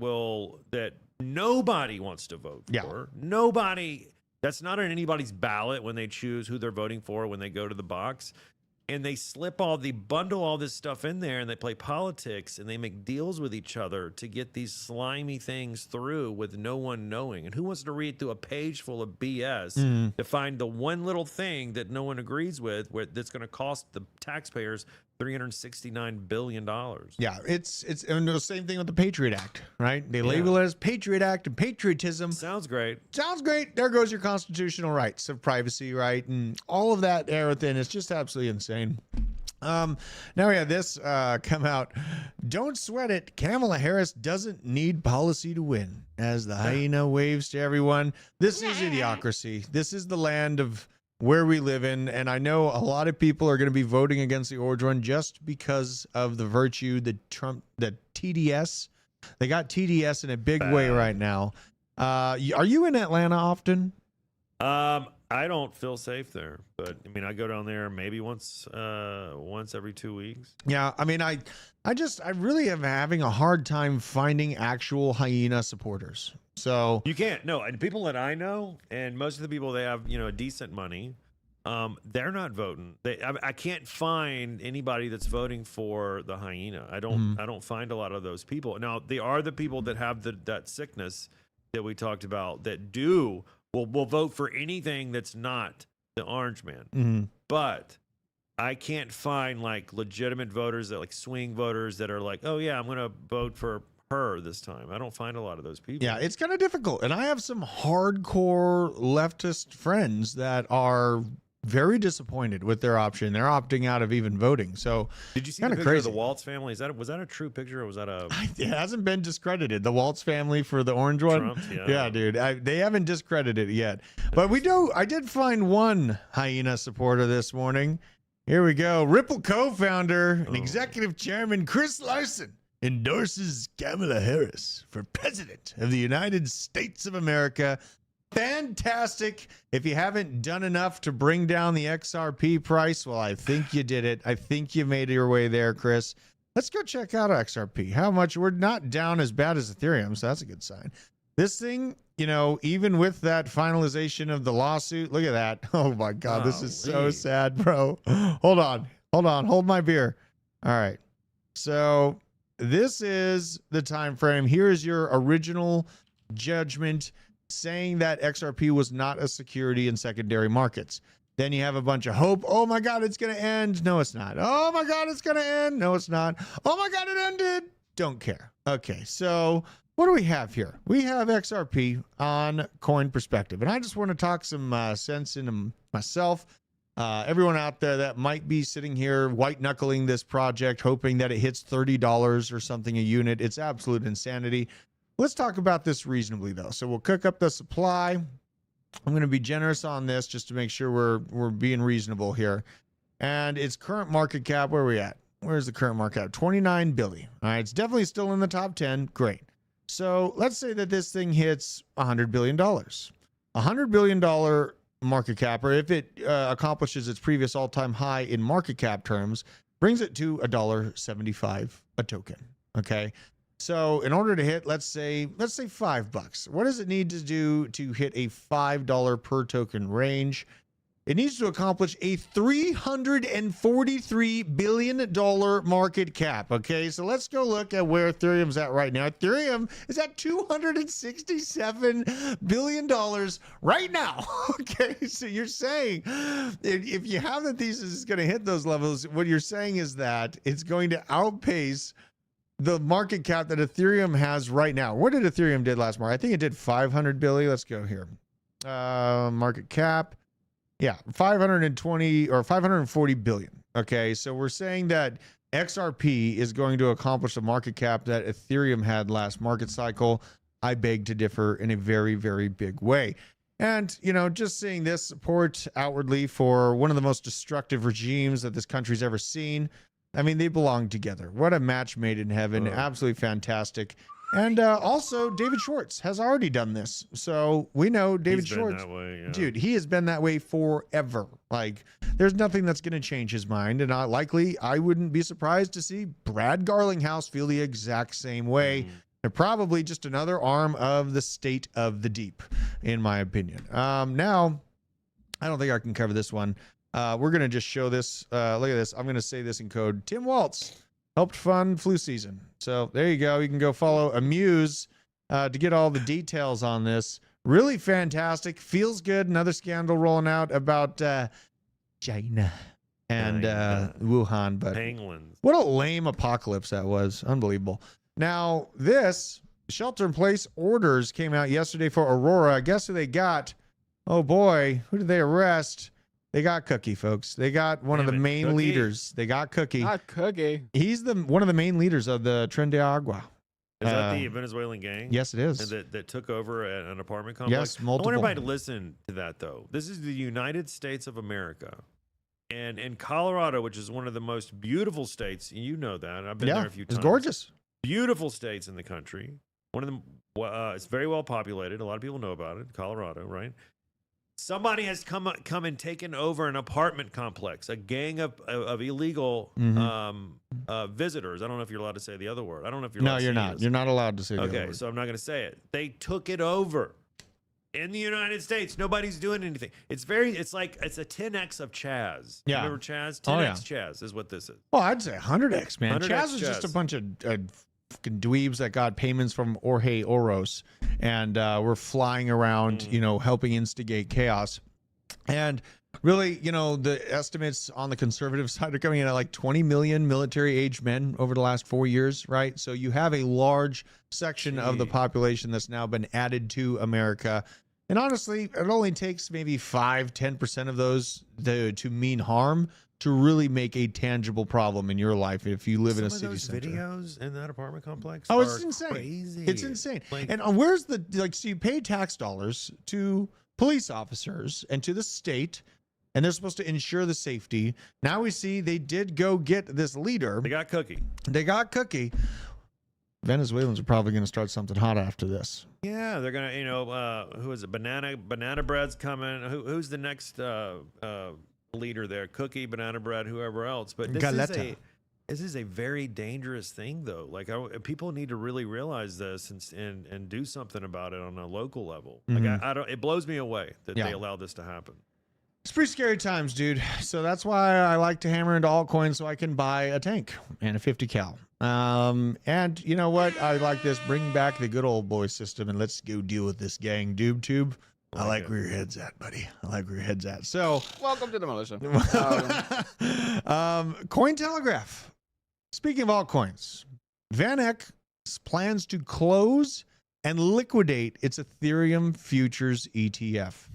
nobody wants to vote for. Nobody. That's not on anybody's ballot when they choose who they're voting for when they go to the box. And they bundle all this stuff in there, and they play politics, and they make deals with each other to get these slimy things through with no one knowing. And who wants to read through a page full of BS to find the one little thing that no one agrees with, that's going to cost the taxpayers $369 billion? Yeah, it's and the same thing with the Patriot Act, right? They label it as Patriot Act and patriotism. Sounds great. Sounds great. There goes your constitutional rights of privacy, right? And all of that there within. It's just absolutely insane. Now we have this come out. Don't sweat it. Kamala Harris doesn't need policy to win. As the hyena waves to everyone. This is idiocracy. This is the land of where we live in, and I know a lot of people are going to be voting against the orange one just because of the virtue, the TDS. They got TDS in a big way right now. Are you in Atlanta often? I don't feel safe there, but I mean, I go down there maybe once every 2 weeks. Yeah, I mean, I really am having a hard time finding actual hyena supporters. So you can't. No, and people that I know, and most of the people, they have, you know, a decent money. They're not voting. I can't find anybody that's voting for the hyena. I don't find a lot of those people. Now, they are the people that have that sickness that we talked about that will vote for anything that's not the orange man. But I can't find like legitimate voters, that like swing voters that are like, oh yeah, I'm going to vote for her this time. I don't find a lot of those people. Yeah, it's kind of difficult. And I have some hardcore leftist friends that are very disappointed with their option. They're opting out of even voting. So did you see the picture of the Waltz family? Was that a true picture, or was that a? It hasn't been discredited. The Waltz family for the orange one. Trump, yeah, dude. They haven't discredited it yet. But I did find one hyena supporter this morning. Here we go. Ripple co-founder and executive chairman Chris Larson endorses Kamala Harris for president of the United States of America. Fantastic. If you haven't done enough to bring down the XRP price, well, I think you did it. I think you made your way there, Chris. Let's go check out XRP. How much? We're not down as bad as Ethereum, so that's a good sign. This thing, you know, even with that finalization of the lawsuit, look at that. Oh my God, this is so sad, bro. Hold on. Hold my beer. All right. So this is the time frame. Here is your original judgment saying that XRP was not a security in secondary markets. Then you have a bunch of hope. Oh my God, it's going to end. No, it's not. Oh my God, it's going to end. No, it's not. Oh my God, it ended. Don't care. Okay, so what do we have here? We have XRP on Coin Perspective. And I just want to talk some sense into myself. Everyone out there that might be sitting here white knuckling this project, hoping that it hits $30 or something a unit. It's absolute insanity. Let's talk about this reasonably, though. So we'll cook up the supply. I'm going to be generous on this just to make sure we're being reasonable here. And its current market cap, where are we at? Where's the current market cap? 29 billion. All right, it's definitely still in the top 10. Great. So let's say that this thing hits $100 billion. $100 billion market cap, or if it accomplishes its previous all-time high in market cap terms, brings it to $1.75 a token. Okay. So in order to hit, let's say $5, what does it need to do to hit a $5 per token range? It needs to accomplish a $343 billion market cap. Okay, so let's go look at where Ethereum's at right now. Ethereum is at $267 billion right now. Okay, so you're saying if you have the thesis it's going to hit those levels, what you're saying is that it's going to outpace the market cap that Ethereum has right now. What did Ethereum did last month? I think it did 500 billion. Let's go here. Market cap. Yeah, 520 or 540 billion. Okay, so we're saying that XRP is going to accomplish the market cap that Ethereum had last market cycle. I beg to differ in a very, very big way. And, you know, just seeing this support outwardly for one of the most destructive regimes that this country's ever seen. I mean, they belong together. What a match made in heaven. Absolutely fantastic. And also, David Schwartz has already done this. So we know David Schwartz, dude, he has been that way forever. Like, there's nothing that's going to change his mind. And I wouldn't be surprised to see Brad Garlinghouse feel the exact same way. They're probably just another arm of the state of the deep, in my opinion. Now, I don't think I can cover this one. We're going to just show this. Look at this. I'm going to say this in code. Tim Waltz helped fund flu season. So there you go. You can go follow Amuse to get all the details on this. Really fantastic. Feels good. Another scandal rolling out about China and Wuhan. But Penguins. what a lame apocalypse that was. Unbelievable. Now, this shelter-in-place orders came out yesterday for Aurora. Guess who they got? Oh, boy. Who did they arrest? They got Cookie, folks. They got one of the main leaders. They got Cookie. Not Cookie. He's one of the main leaders of the Tren de Agua. Is that the Venezuelan gang? Yes, it is. And that took over an apartment complex? Yes, multiple. I want everybody to listen to that, though. This is the United States of America. And in Colorado, which is one of the most beautiful states, you know that. I've been there a few times. It's gorgeous. Beautiful states in the country. One of them, it's very well populated. A lot of people know about it. Colorado, right? Somebody has come and taken over an apartment complex, a gang of illegal visitors. I don't know if you're allowed to say the other word. I don't know if you're allowed to say No, you're not. this. You're not allowed to say the other Okay, word. so I'm not going to say it. They took it over in the United States. Nobody's doing anything. It's a 10x of Chaz. Yeah. Remember Chaz? 10x Chaz is what this is. Well, I'd say 100x, man. 100x Chaz is just a bunch of fucking dweebs that got payments from Jorge Oros and we're flying around, you know, helping instigate chaos. And really, you know, the estimates on the conservative side are coming in at like 20 million military-aged men over the last 4 years, right? So you have a large section of the population that's now been added to America. And honestly, it only takes maybe 5-10% of those to mean harm to really make a tangible problem in your life if you live in a city center. Videos in that apartment complex. Oh, it's insane. Crazy. It's insane. Like, and where's the so you pay tax dollars to police officers and to the state, and they're supposed to ensure the safety. Now we see they did go get this leader. They got Cookie. Venezuelans are probably going to start something hot after this. Yeah, they're gonna. You know, who is it? Banana Bread's coming. Who's the next leader there? Cookie, Banana Bread, whoever else. But this is a very dangerous thing, though. Like people need to really realize this and do something about it on a local level. Like I don't. It blows me away that they allowed this to happen. It's pretty scary times, dude. So that's why I like to hammer into altcoins so I can buy a tank and a 50 cal. And you know what? I like this. Bring back the good old boy system and let's go deal with this gang. DoobTube. I like where your head's at, buddy. I like where your head's at. So Welcome to the militia. Cointelegraph. Speaking of altcoins, VanEck plans to close and liquidate its Ethereum futures ETF.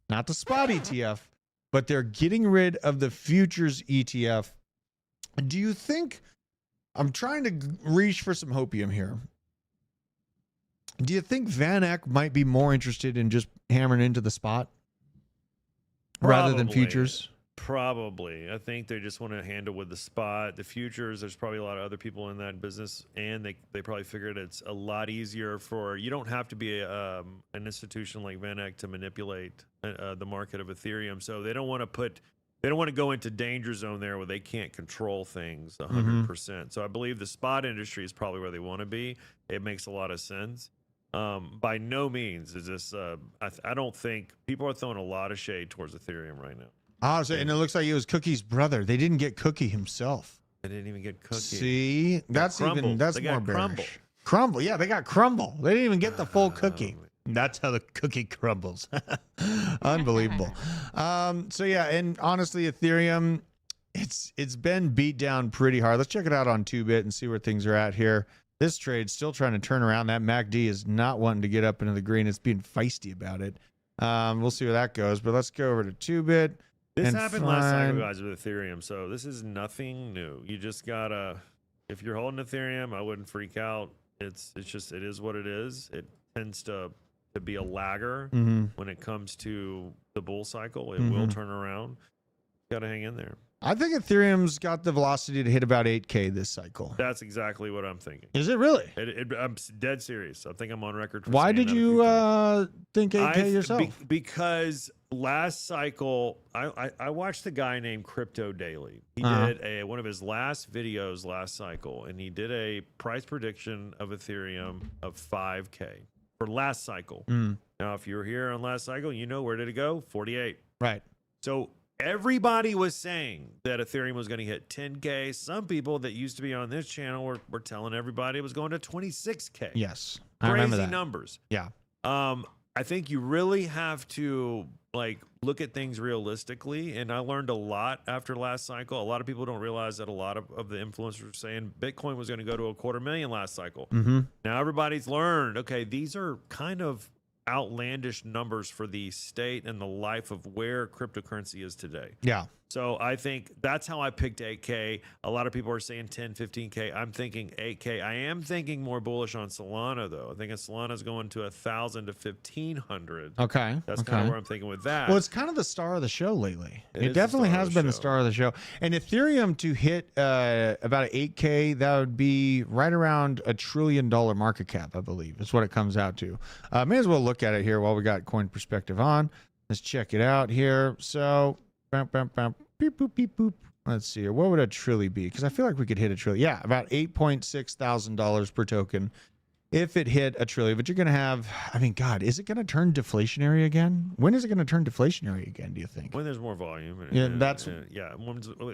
Not the spot ETF, but they're getting rid of the futures ETF. Do you think, I'm trying to reach for some hopium here. Do you think VanEck might be more interested in just hammering into the spot rather than futures? Probably. I think they just want to handle with the spot. The futures, there's probably a lot of other people in that business, and they probably figured it's a lot easier for, you don't have to be an institution like VanEck to manipulate the market of Ethereum. So they don't want to go into danger zone there where they can't control things 100%. So I believe the spot industry is probably where they want to be. It makes a lot of sense. By no means is this, I don't think people are throwing a lot of shade towards Ethereum right now. Oh, so, and it looks like it was Cookie's brother. They didn't get Cookie himself. They didn't even get Cookie. See, that's more Crumble. bearish. Crumble, yeah, they got Crumble. They didn't even get the full cookie. That's how the cookie crumbles. Unbelievable. So yeah, and honestly, Ethereum, it's been beat down pretty hard. Let's check it out on 2bit and see where things are at here. This trade's still trying to turn around. That MACD is not wanting to get up into the green. It's being feisty about it. We'll see where that goes. But let's go over to 2bit. This happened last cycle, guys, with Ethereum. So this is nothing new. You just gotta, if you're holding Ethereum, I wouldn't freak out. It's just, it is what it is. It tends to be a lagger when it comes to the bull cycle. It will turn around. Gotta hang in there. I think Ethereum's got the velocity to hit about 8K this cycle. That's exactly what I'm thinking. Is it really? I'm dead serious. I think I'm on record for Why saying did that you think 8K yourself? Because last cycle, I watched the guy named Crypto Daily. He did one of his last videos last cycle, and he did a price prediction of Ethereum of 5K for last cycle. Now, if you were here on last cycle, you know, where did it go? 48. Right. So everybody was saying that Ethereum was going to hit 10K. Some people that used to be on this channel were telling everybody it was going to 26K. Yes. I remember Crazy that. numbers. Yeah. I think you really have to look at things realistically. And I learned a lot after last cycle. A lot of people don't realize that a lot of the influencers were saying Bitcoin was going to go to 250,000 last cycle. Now everybody's learned, okay, these are kind of outlandish numbers for the state and the life of where cryptocurrency is today. Yeah. So I think that's how I picked 8K. A lot of people are saying 10, 15K. I'm thinking 8K. I am thinking more bullish on Solana, though. I think Solana's going to 1,000 to 1,500. Okay. That's kind of where I'm thinking with that. Well, it's kind of the star of the show lately. It definitely has been the star of the show. And Ethereum to hit about 8K, that would be right around $1 trillion market cap, I believe. Is what it comes out to. May as well look at it here while we got Coin Perspective on. Let's check it out here. So, beep, boop, beep, boop. Let's see here. What would a trilly be? Because I feel like we could hit a trilly. Yeah, about $8.6 thousand per token if it hit a trilly. But you're going to have, I mean, God, is it going to turn deflationary again? When is it going to turn deflationary again, do you think? When there's more volume. Yeah,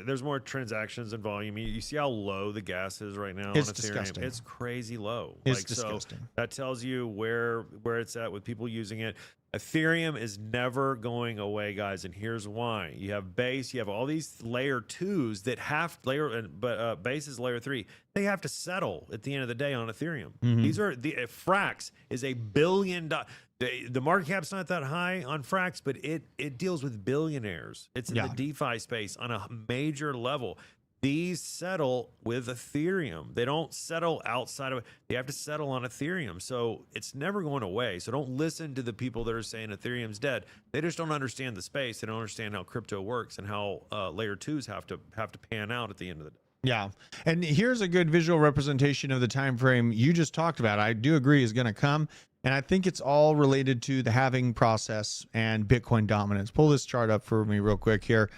there's more transactions and volume. You see how low the gas is right now It's on Ethereum? disgusting. It's crazy low. It's disgusting. So that tells you where it's at with people using it. Ethereum is never going away, guys, and here's why. You have base, you have all these layer 2s that have but base is layer 3. They have to settle at the end of the day on Ethereum. These are the Frax is $1 billion. The market cap's not that high on Frax, but it deals with billionaires. It's in the DeFi space on a major level. These settle with Ethereum. They don't settle outside of it. They have to settle on Ethereum. So it's never going away. So don't listen to the people that are saying Ethereum's dead. They just don't understand the space. They don't understand how crypto works and how layer 2s have to pan out at the end of the day. Yeah. And here's a good visual representation of the time frame you just talked about. I do agree is going to come. And I think it's all related to the halving process and Bitcoin dominance. Pull this chart up for me real quick here.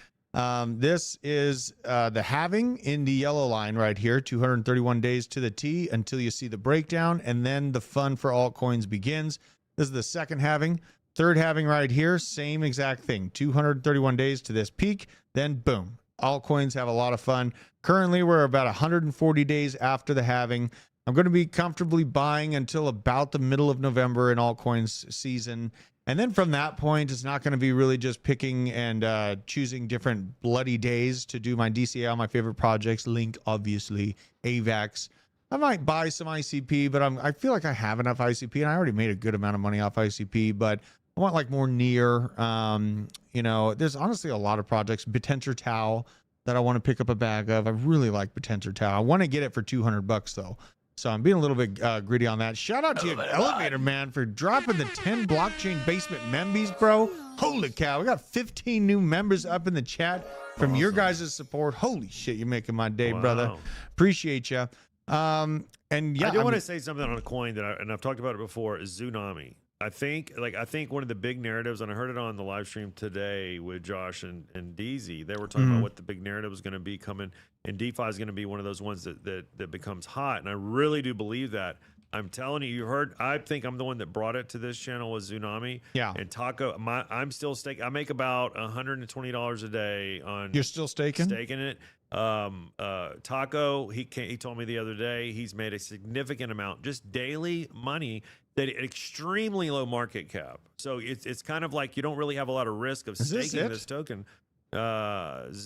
This is the halving in the yellow line right here, 231 days to the T until you see the breakdown, and then the fun for altcoins begins. This is the second halving. Third halving right here, same exact thing, 231 days to this peak, then boom. Altcoins have a lot of fun. Currently, we're about 140 days after the halving. I'm going to be comfortably buying until about the middle of November in altcoins season. And then from that point, it's not going to be really just picking and choosing different bloody days to do my DCA on my favorite projects. Link, obviously, AVAX. I might buy some ICP, but I feel like I have enough ICP, and I already made a good amount of money off ICP, but I want like more near. There's honestly a lot of projects. Potenter Tau that I want to pick up a bag of. I really like Potenter Tau. I want to get it for $200 though. So I'm being a little bit gritty on that. Shout out to you, Elevator Man, for dropping the 10 blockchain basement membies, bro. Holy cow, we got 15 new members up in the chat from your guys' support. Holy shit, you're making my day, brother. Appreciate you. And yeah, I do want to say something on a coin that I've talked about it before, is Tsunami. I think one of the big narratives, and I heard it on the live stream today with Josh and DZ, they were talking about what the big narrative is going to be coming, and DeFi is going to be one of those ones that becomes hot. And I really do believe that. I'm telling you, you heard, I think I'm the one that brought it to this channel was Tsunami. Yeah. And Taco, I'm still staking. I make about $120 a day on. You're still staking? Staking it. Taco, he told me the other day, he's made a significant amount, just daily money, that extremely low market cap. So it's kind of like you don't really have a lot of risk of staking this token. Base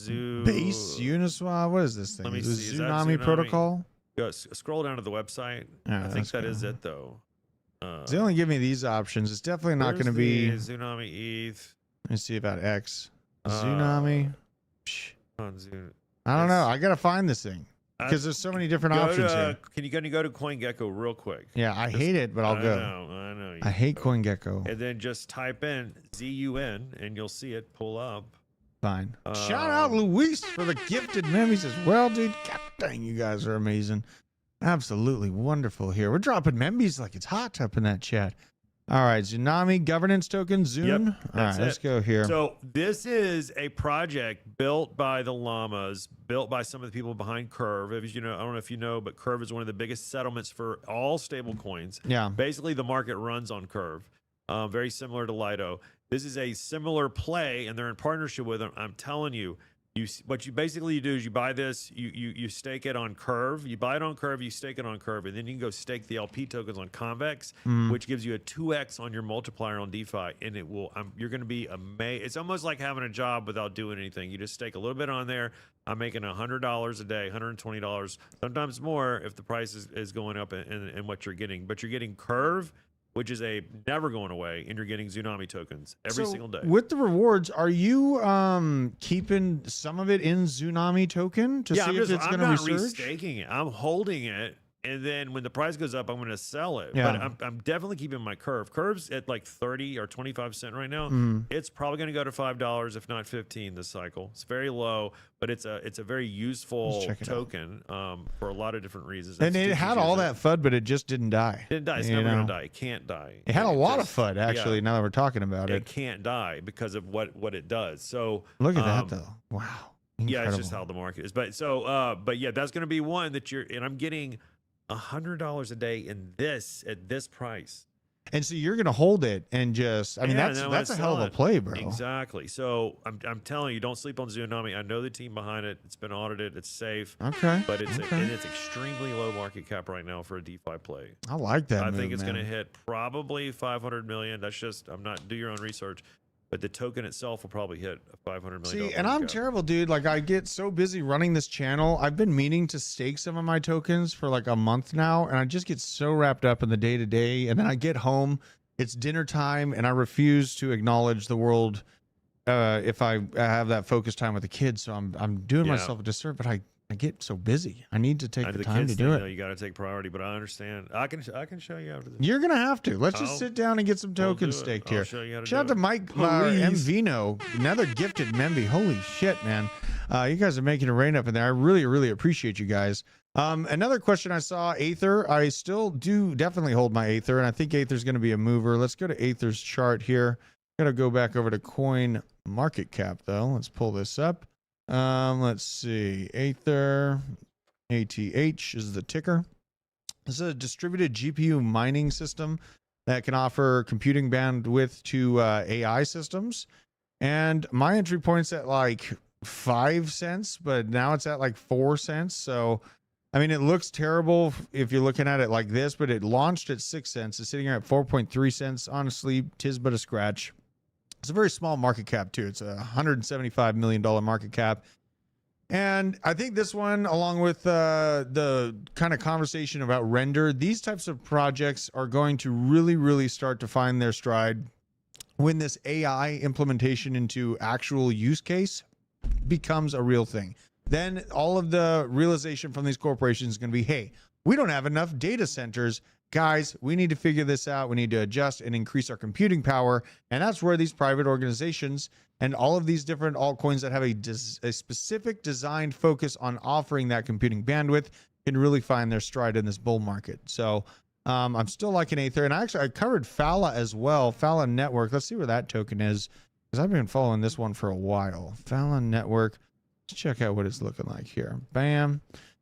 Uniswap. What is this thing? Let me see. Tsunami protocol. Go, scroll down to the website. Yeah, I think that is it though. They only give me these options. It's definitely not going to be Tsunami ETH. Let me see about X. Tsunami. I don't know. I got to find this thing because there's so many different options here. Can you go to CoinGecko real quick? Yeah, I hate it, but I'll go. I know. I hate CoinGecko. And then just type in ZUN and you'll see it pull up. Fine. Shout out Luis for the gifted memes as well, dude. God dang, you guys are amazing. Absolutely wonderful here. We're dropping memes like it's hot up in that chat. All right, Tsunami governance token, Zune. Yep, all right, let's go here. So this is a project built by the llamas, built by some of the people behind Curve. As you know, I don't know if you know, but Curve is one of the biggest settlements for all stable coins. Yeah. Basically, the market runs on Curve. Very similar to Lido. This is a similar play, and they're in partnership with them. I'm telling you, what you basically do is you buy this, you stake it on Curve. You buy it on Curve, you stake it on Curve, and then you can go stake the LP tokens on Convex, which gives you a 2x on your multiplier on DeFi, and it will. You're going to be amazed. It's almost like having a job without doing anything. You just stake a little bit on there. I'm making $100 a day, $120, sometimes more if the price is going up and what you're getting. But you're getting Curve, which is a never going away, and you're getting Tsunami tokens every single day. With the rewards, are you keeping some of it in Tsunami token to see if it's going to resurge? I'm not restaking it. I'm holding it, and then when the price goes up, I'm going to sell it. Yeah. But I'm definitely keeping my Curve. Curve's at like 30 or 25 cents right now. It's probably going to go to $5, if not 15 this cycle. It's very low, but it's a very useful token for a lot of different reasons. And it had all that FUD, but it just didn't die. It didn't die. It's never going to die. It can't die. It had a lot of FUD, actually, yeah. Now that we're talking about it. It can't die because of what it does. So look at that, though. Wow. Incredible. Yeah, it's just how the market is. But yeah, that's going to be one that and I'm getting $100 a day in this at this price. And so you're going to hold it and just, I mean, that's a hell of a play, bro. Exactly. So I'm telling you, don't sleep on Tsunami. I know the team behind it. It's been audited. It's safe. Okay. But it's extremely low market cap right now for a DeFi play. I like that. I think it's going to hit probably 500 million. That's just, do your own research. But the token itself will probably hit a $500 million. See, and I'm terrible, dude. Like, I get so busy running this channel. I've been meaning to stake some of my tokens for like a month now, and I just get so wrapped up in the day-to-day. And then I get home, it's dinner time, and I refuse to acknowledge the world if I have that focus time with the kids. So I'm doing myself a disservice, but I get so busy. I need to take the time to do it. You got to take priority, but I understand. I can show you after this. You're gonna have to. Let's just sit down and get some tokens staked here. Show you how to Shout out to Mike Mvino, another gifted Memby. Holy shit, man! You guys are making it rain up in there. I really, really appreciate you guys. Another question I saw, Aether. I still do definitely hold my Aether, and I think Aether's going to be a mover. Let's go to Aether's chart here. Gotta go back over to Coin Market Cap though. Let's pull this up. Let's see. Aether, ATH is the ticker. This is a distributed GPU mining system that can offer computing bandwidth to AI systems. And my entry point's at like 5 cents, but now it's at like 4 cents. So, I mean, it looks terrible if you're looking at it like this, but it launched at 6 cents. It's sitting here at 4.3 cents. Honestly, 'tis but a scratch. It's a very small market cap, too. It's a $175 million market cap. And I think this one, along with the kind of conversation about render, these types of projects are going to really, really start to find their stride when this AI implementation into actual use case becomes a real thing. Then all of the realization from these corporations is going to be, hey, we don't have enough data centers guys, we need to figure this out. We need to adjust and increase our computing power. And that's where these private organizations and all of these different altcoins that have a specific designed focus on offering that computing bandwidth can really find their stride in this bull market. So I'm still liking Aether. And I covered Fala as well. Fala Network. Let's see where that token is, because I've been following this one for a while. Fala Network. Let's check out what it's looking like here. Bam.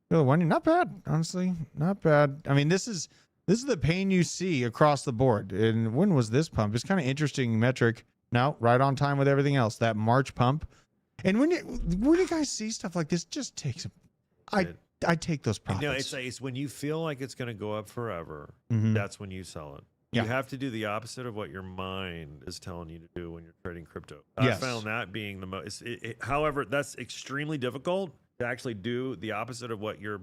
Not bad, honestly. Not bad. I mean, this is the pain you see across the board. And when was this pump? It's kind of interesting metric. No, right on time with everything else. That March pump. And when you guys see stuff like this, just takes I take those profits. You know, it's when you feel like it's going to go up forever, Mhm. that's when you sell it. Yeah. You have to do the opposite of what your mind is telling you to do when you're trading crypto. Yes. I found that being the most. However, that's extremely difficult to actually do the opposite of what you're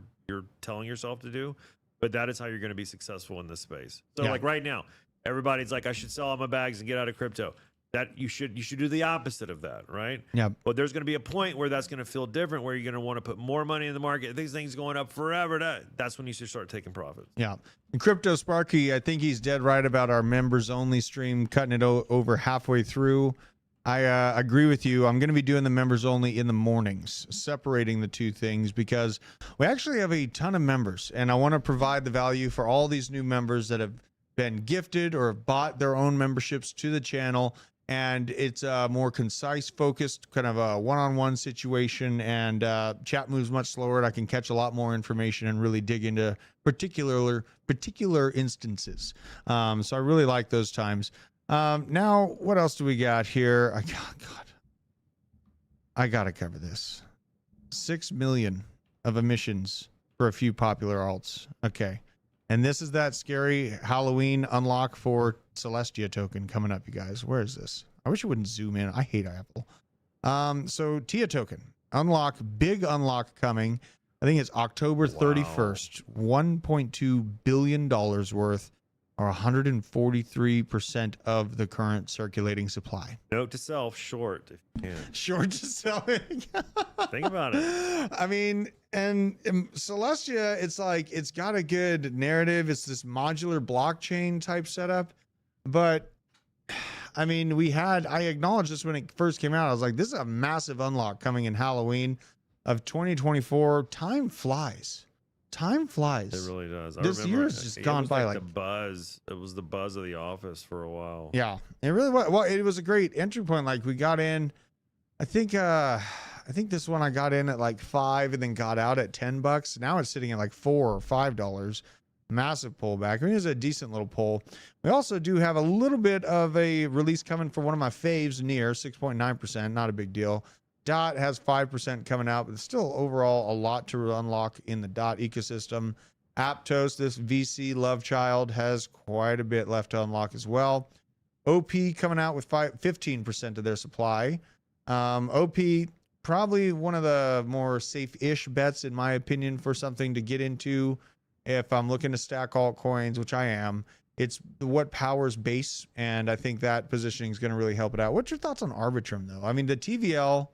telling yourself to do. But that is how you're going to be successful in this space. So, Yeah. like right now, everybody's like, I should sell all my bags and get out of crypto. That you should do the opposite of that, right? Yeah. But there's going to be a point where that's going to feel different, where you're going to want to put more money in the market. These things going up forever. That's when you should start taking profits. Yeah. And Crypto Sparky, I think he's dead right about our members only stream, cutting it over halfway through. I agree with you. I'm going to be doing the members only in the mornings, separating the two things, because we actually have a ton of members, and I want to provide the value for all these new members that have been gifted or have bought their own memberships to the channel. And it's a more concise, focused kind of a one-on-one situation, and chat moves much slower. And I can catch a lot more information and really dig into particular instances. So I really like those times. Now, what else do we got here? I gotta cover this. 6 million of emissions for a few popular alts. Okay. And this is that scary Halloween unlock for Celestia token coming up, you guys. Where is this? I wish it wouldn't zoom in. I hate Apple. So TIA token unlock, big unlock coming. I think it's October 31st. $1.2 billion worth, or 143% of the current circulating supply. Note to self: short if you can. Short to selling. Think about it. I mean, and Celestia, it's like, it's got a good narrative. It's this modular blockchain type setup. But I mean, I acknowledged this when it first came out. I was like, this is a massive unlock coming in Halloween of 2024. Time flies. Time flies. It really does. This year has just gone by like the buzz. It was the buzz of the office for a while. Yeah, it really was. Well, it was a great entry point. Like, we got in, I think this one I got in at like $5 and then got out at $10. Now it's sitting at like $4 or $5. Massive pullback. I mean, it's a decent little pull. We also do have a little bit of a release coming for one of my faves, near 6.9%. Not a big deal. DOT has 5% coming out, but still overall a lot to unlock in the DOT ecosystem. Aptos, this VC love child, has quite a bit left to unlock as well. OP coming out with 15% of their supply. OP, probably one of the more safe-ish bets, in my opinion, for something to get into if I'm looking to stack altcoins, which I am. It's what powers base, and I think that positioning is going to really help it out. What's your thoughts on Arbitrum, though? I mean, the TVL,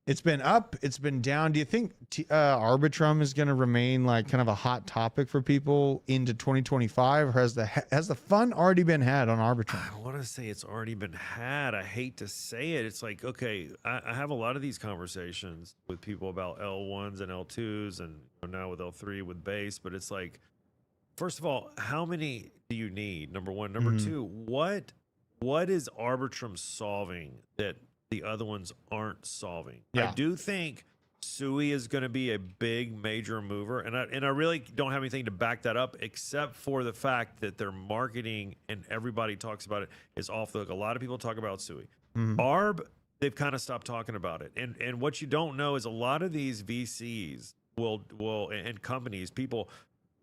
it's been up, it's been down. Do you think Arbitrum is going to remain like kind of a hot topic for people into 2025, or has the fun already been had on Arbitrum? I want to say it's already been had. I hate to say it. It's like, okay, I have a lot of these conversations with people about L1s and L2s, and now with L3 with base, but it's like, first of all, how many do you need? Number one. Number two, what is Arbitrum solving that the other ones aren't solving? Yeah. I do think SUI is going to be a big major mover, and I really don't have anything to back that up except for the fact that their marketing, and everybody talks about it, is off the hook. A lot of people talk about SUI. ARB, they've kind of stopped talking about it. And what you don't know is a lot of these VCs and companies, people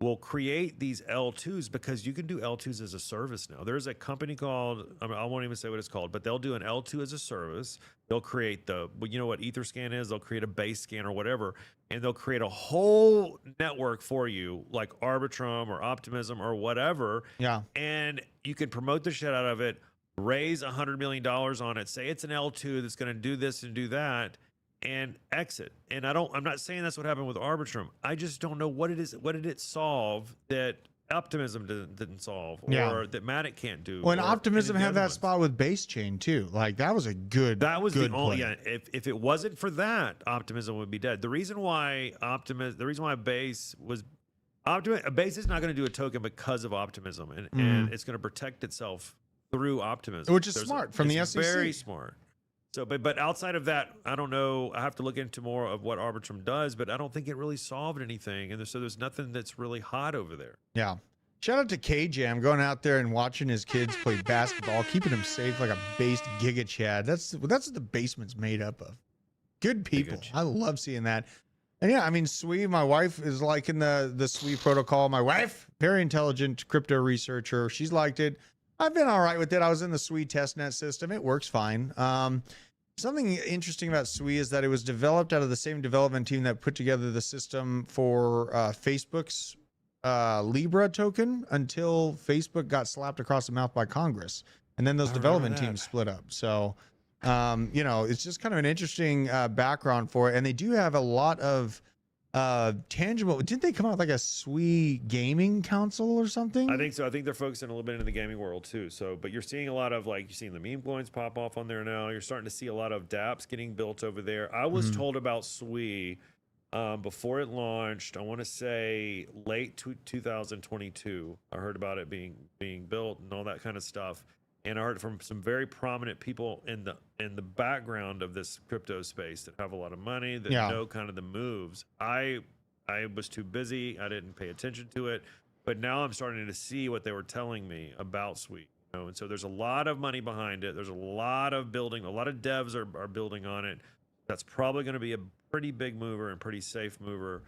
will create these L2s because you can do L2s as a service now. There's a company called, I won't even say what it's called, but they'll do an L2 as a service. They'll create you know what Etherscan is? They'll create a base scan or whatever, and they'll create a whole network for you, like Arbitrum or Optimism or whatever. Yeah. And you can promote the shit out of it, raise $100 million on it, say it's an L2 that's going to do this and do that, and exit. And I'm not saying that's what happened with Arbitrum. I just don't know what it is. What did it solve that Optimism didn't solve, or Yeah. that Matic can't do. Well, and or Optimism any of had the other that ones. spot with base chain too. Like that was a good. That was good the only. play. Yeah, if it wasn't for that, Optimism would be dead. The reason why Base was Base is not going to do a token because of Optimism, and it's going to protect itself through Optimism, Which is smart from the it's SEC. Very smart. So, but outside of that, I don't know. I have to look into more of what Arbitrum does, but I don't think it really solved anything, and so there's nothing that's really hot over there. Yeah. Shout out to K-Jam going out there and watching his kids play basketball, keeping them safe like a based Giga Chad. That's what the basement's made up of. Good people. I love seeing that. And yeah, I mean, Sui, my wife is liking the Sui protocol. My wife, very intelligent crypto researcher. She's liked it. I've been all right with it. I was in the Sui testnet system. It works fine. Something interesting about Sui is that it was developed out of the same development team that put together the system for Facebook's Libra token until Facebook got slapped across the mouth by Congress. And then those development teams split up. So, it's just kind of an interesting background for it. And they do have a lot of tangible. Didn't they come out with like a Sui gaming council or something? I think so. I think they're focusing a little bit into the gaming world too. So, but you're seeing a lot of you're seeing the meme coins pop off on there now. You're starting to see a lot of dApps getting built over there. I was told about Sui before it launched. I want to say late 2022. I heard about it being built and all that kind of stuff. And I heard from some very prominent people in the background of this crypto space that have a lot of money, that know kind of the moves. I was too busy. I didn't pay attention to it. But now I'm starting to see what they were telling me about Sui. And so there's a lot of money behind it. There's a lot of building. A lot of devs are building on it. That's probably going to be a pretty big mover and pretty safe mover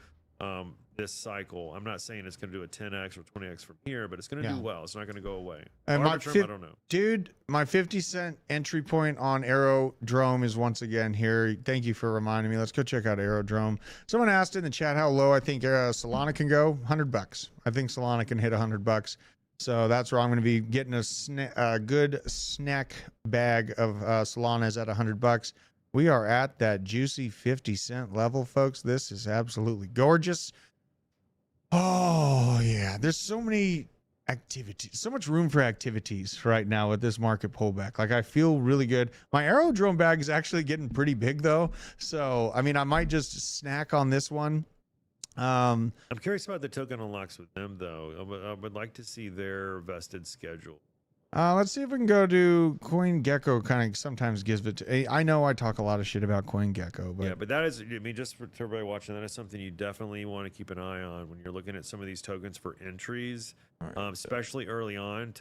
this cycle. I'm not saying it's going to do a 10x or 20x from here, but it's going to do well. It's not going to go away. And I don't know. Dude, my 50-cent entry point on Aerodrome is once again here. Thank you for reminding me. Let's go check out Aerodrome. Someone asked in the chat how low I think Solana can go. $100. I think Solana can hit $100. So that's where I'm going to be getting a good snack bag of Solana at $100. We are at that juicy 50-cent level, folks. This is absolutely gorgeous. Oh, yeah. There's so many activities, so much room for activities right now with this market pullback. Like, I feel really good. My Aerodrome bag is actually getting pretty big, though. So, I mean, I might just snack on this one. I'm curious about the token unlocks with them, though. I would like to see their vested schedule. Let's see if we can go to CoinGecko. Kind of sometimes gives it to. I know I talk a lot of shit about CoinGecko, but yeah, but that is, I mean, just for everybody watching, that is something you definitely want to keep an eye on when you're looking at some of these tokens for entries, especially early on.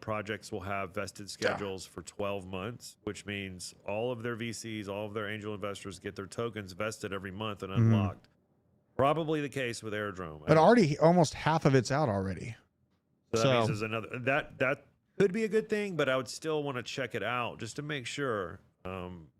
Projects will have vested schedules for 12 months, which means all of their VCs, all of their angel investors get their tokens vested every month and unlocked. Probably the case with Aerodrome. But already almost half of it's out already. So that means there's another that could be a good thing, but I would still want to check it out just to make sure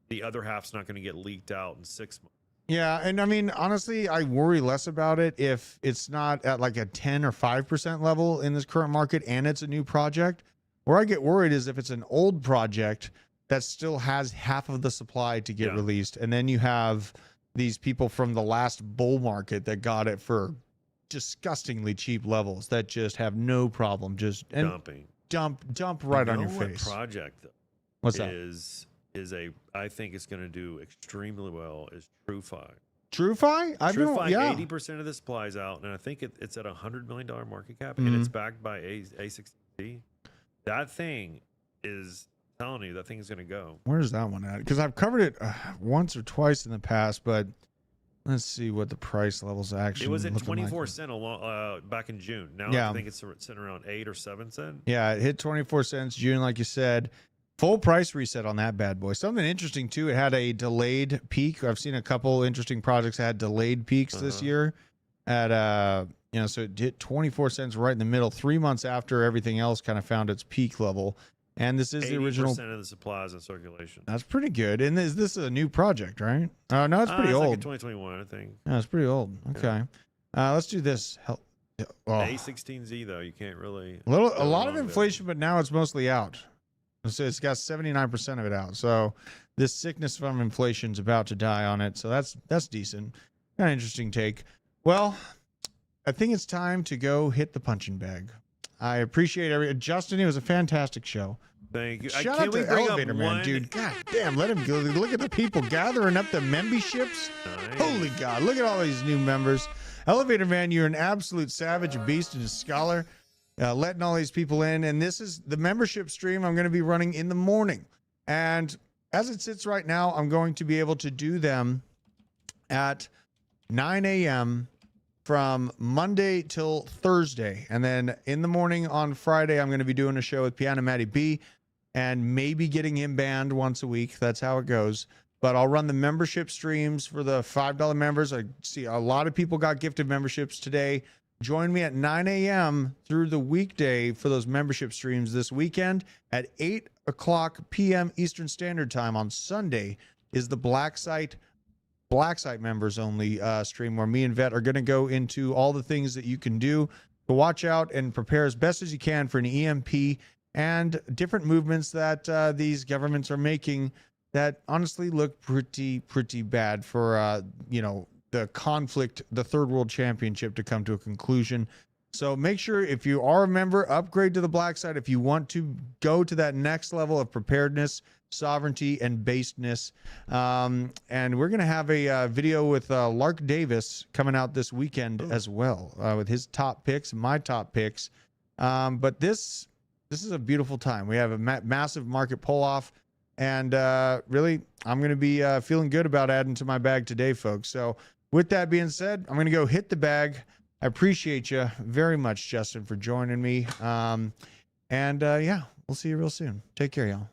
the other half's not going to get leaked out in 6 months. Yeah, and I mean, honestly, I worry less about it if it's not at like a 10 or 5% level in this current market and it's a new project. Where I get worried is if it's an old project that still has half of the supply to get released, and then you have these people from the last bull market that got it for disgustingly cheap levels that just have no problem just dumping. Dump right on your face. What project What's that? Is I think it's going to do extremely well is TrueFi. TrueFi? TrueFi, 80% of the supply is out, and I think it's at $100 million market cap, and it's backed by A16Z. That thing is, I'm telling you, that thing is going to go. Where's that one at? Because I've covered it once or twice in the past, but let's see what the price levels actually. It was at 24 cents back in June. Now I think it's sitting around 8 or 7 cents. Yeah, it hit 24 cents June, like you said. Full price reset on that bad boy. Something interesting too. It had a delayed peak. I've seen a couple interesting projects that had delayed peaks this year. At so it hit 24 cents right in the middle, 3 months after everything else kind of found its peak level. And this is the original. 80% of the supplies in circulation. That's pretty good. And is this a new project, right? No, it's pretty old. Like 2021, I think. No, it's pretty old. Okay. Let's do this. A16Z though, you can't really. A lot of inflation, but now it's mostly out. So it's got 79% of it out. So this sickness from inflation's about to die on it. So that's decent. Kind of interesting take. Well, I think it's time to go hit the punching bag. I appreciate Justin. It was a fantastic show. Thank you. Shout out to Elevator Man, dude. God damn, let him go. Look at the people gathering up the memberships. Nice. Holy God, look at all these new members. Elevator Man, you're an absolute savage, a beast, and a scholar. Letting all these people in. And this is the membership stream I'm going to be running in the morning. And as it sits right now, I'm going to be able to do them at 9 a.m. from Monday till Thursday. And then in the morning on Friday, I'm going to be doing a show with Piano Matty B and maybe getting him banned once a week. That's how it goes. But I'll run the membership streams for the $5 members. I see a lot of people got gifted memberships today. Join me at 9 a.m. through the weekday for those membership streams this weekend. At 8 o'clock p.m. Eastern Standard Time on Sunday is the Black Site members only stream, where me and Vet are going to go into all the things that you can do to watch out and prepare as best as you can for an EMP and different movements that these governments are making that honestly look pretty bad for the conflict, the Third World Championship, to come to a conclusion. So make sure, if you are a member, upgrade to the Black Site if you want to go to that next level of preparedness, sovereignty, and basedness. And we're going to have a video with Lark Davis coming out this weekend as well, with his top picks, my top picks. But this is a beautiful time. We have a massive market pull-off. And really, I'm going to be feeling good about adding to my bag today, folks. So with that being said, I'm going to go hit the bag. I appreciate you very much, Justin, for joining me. Yeah, we'll see you real soon. Take care, y'all.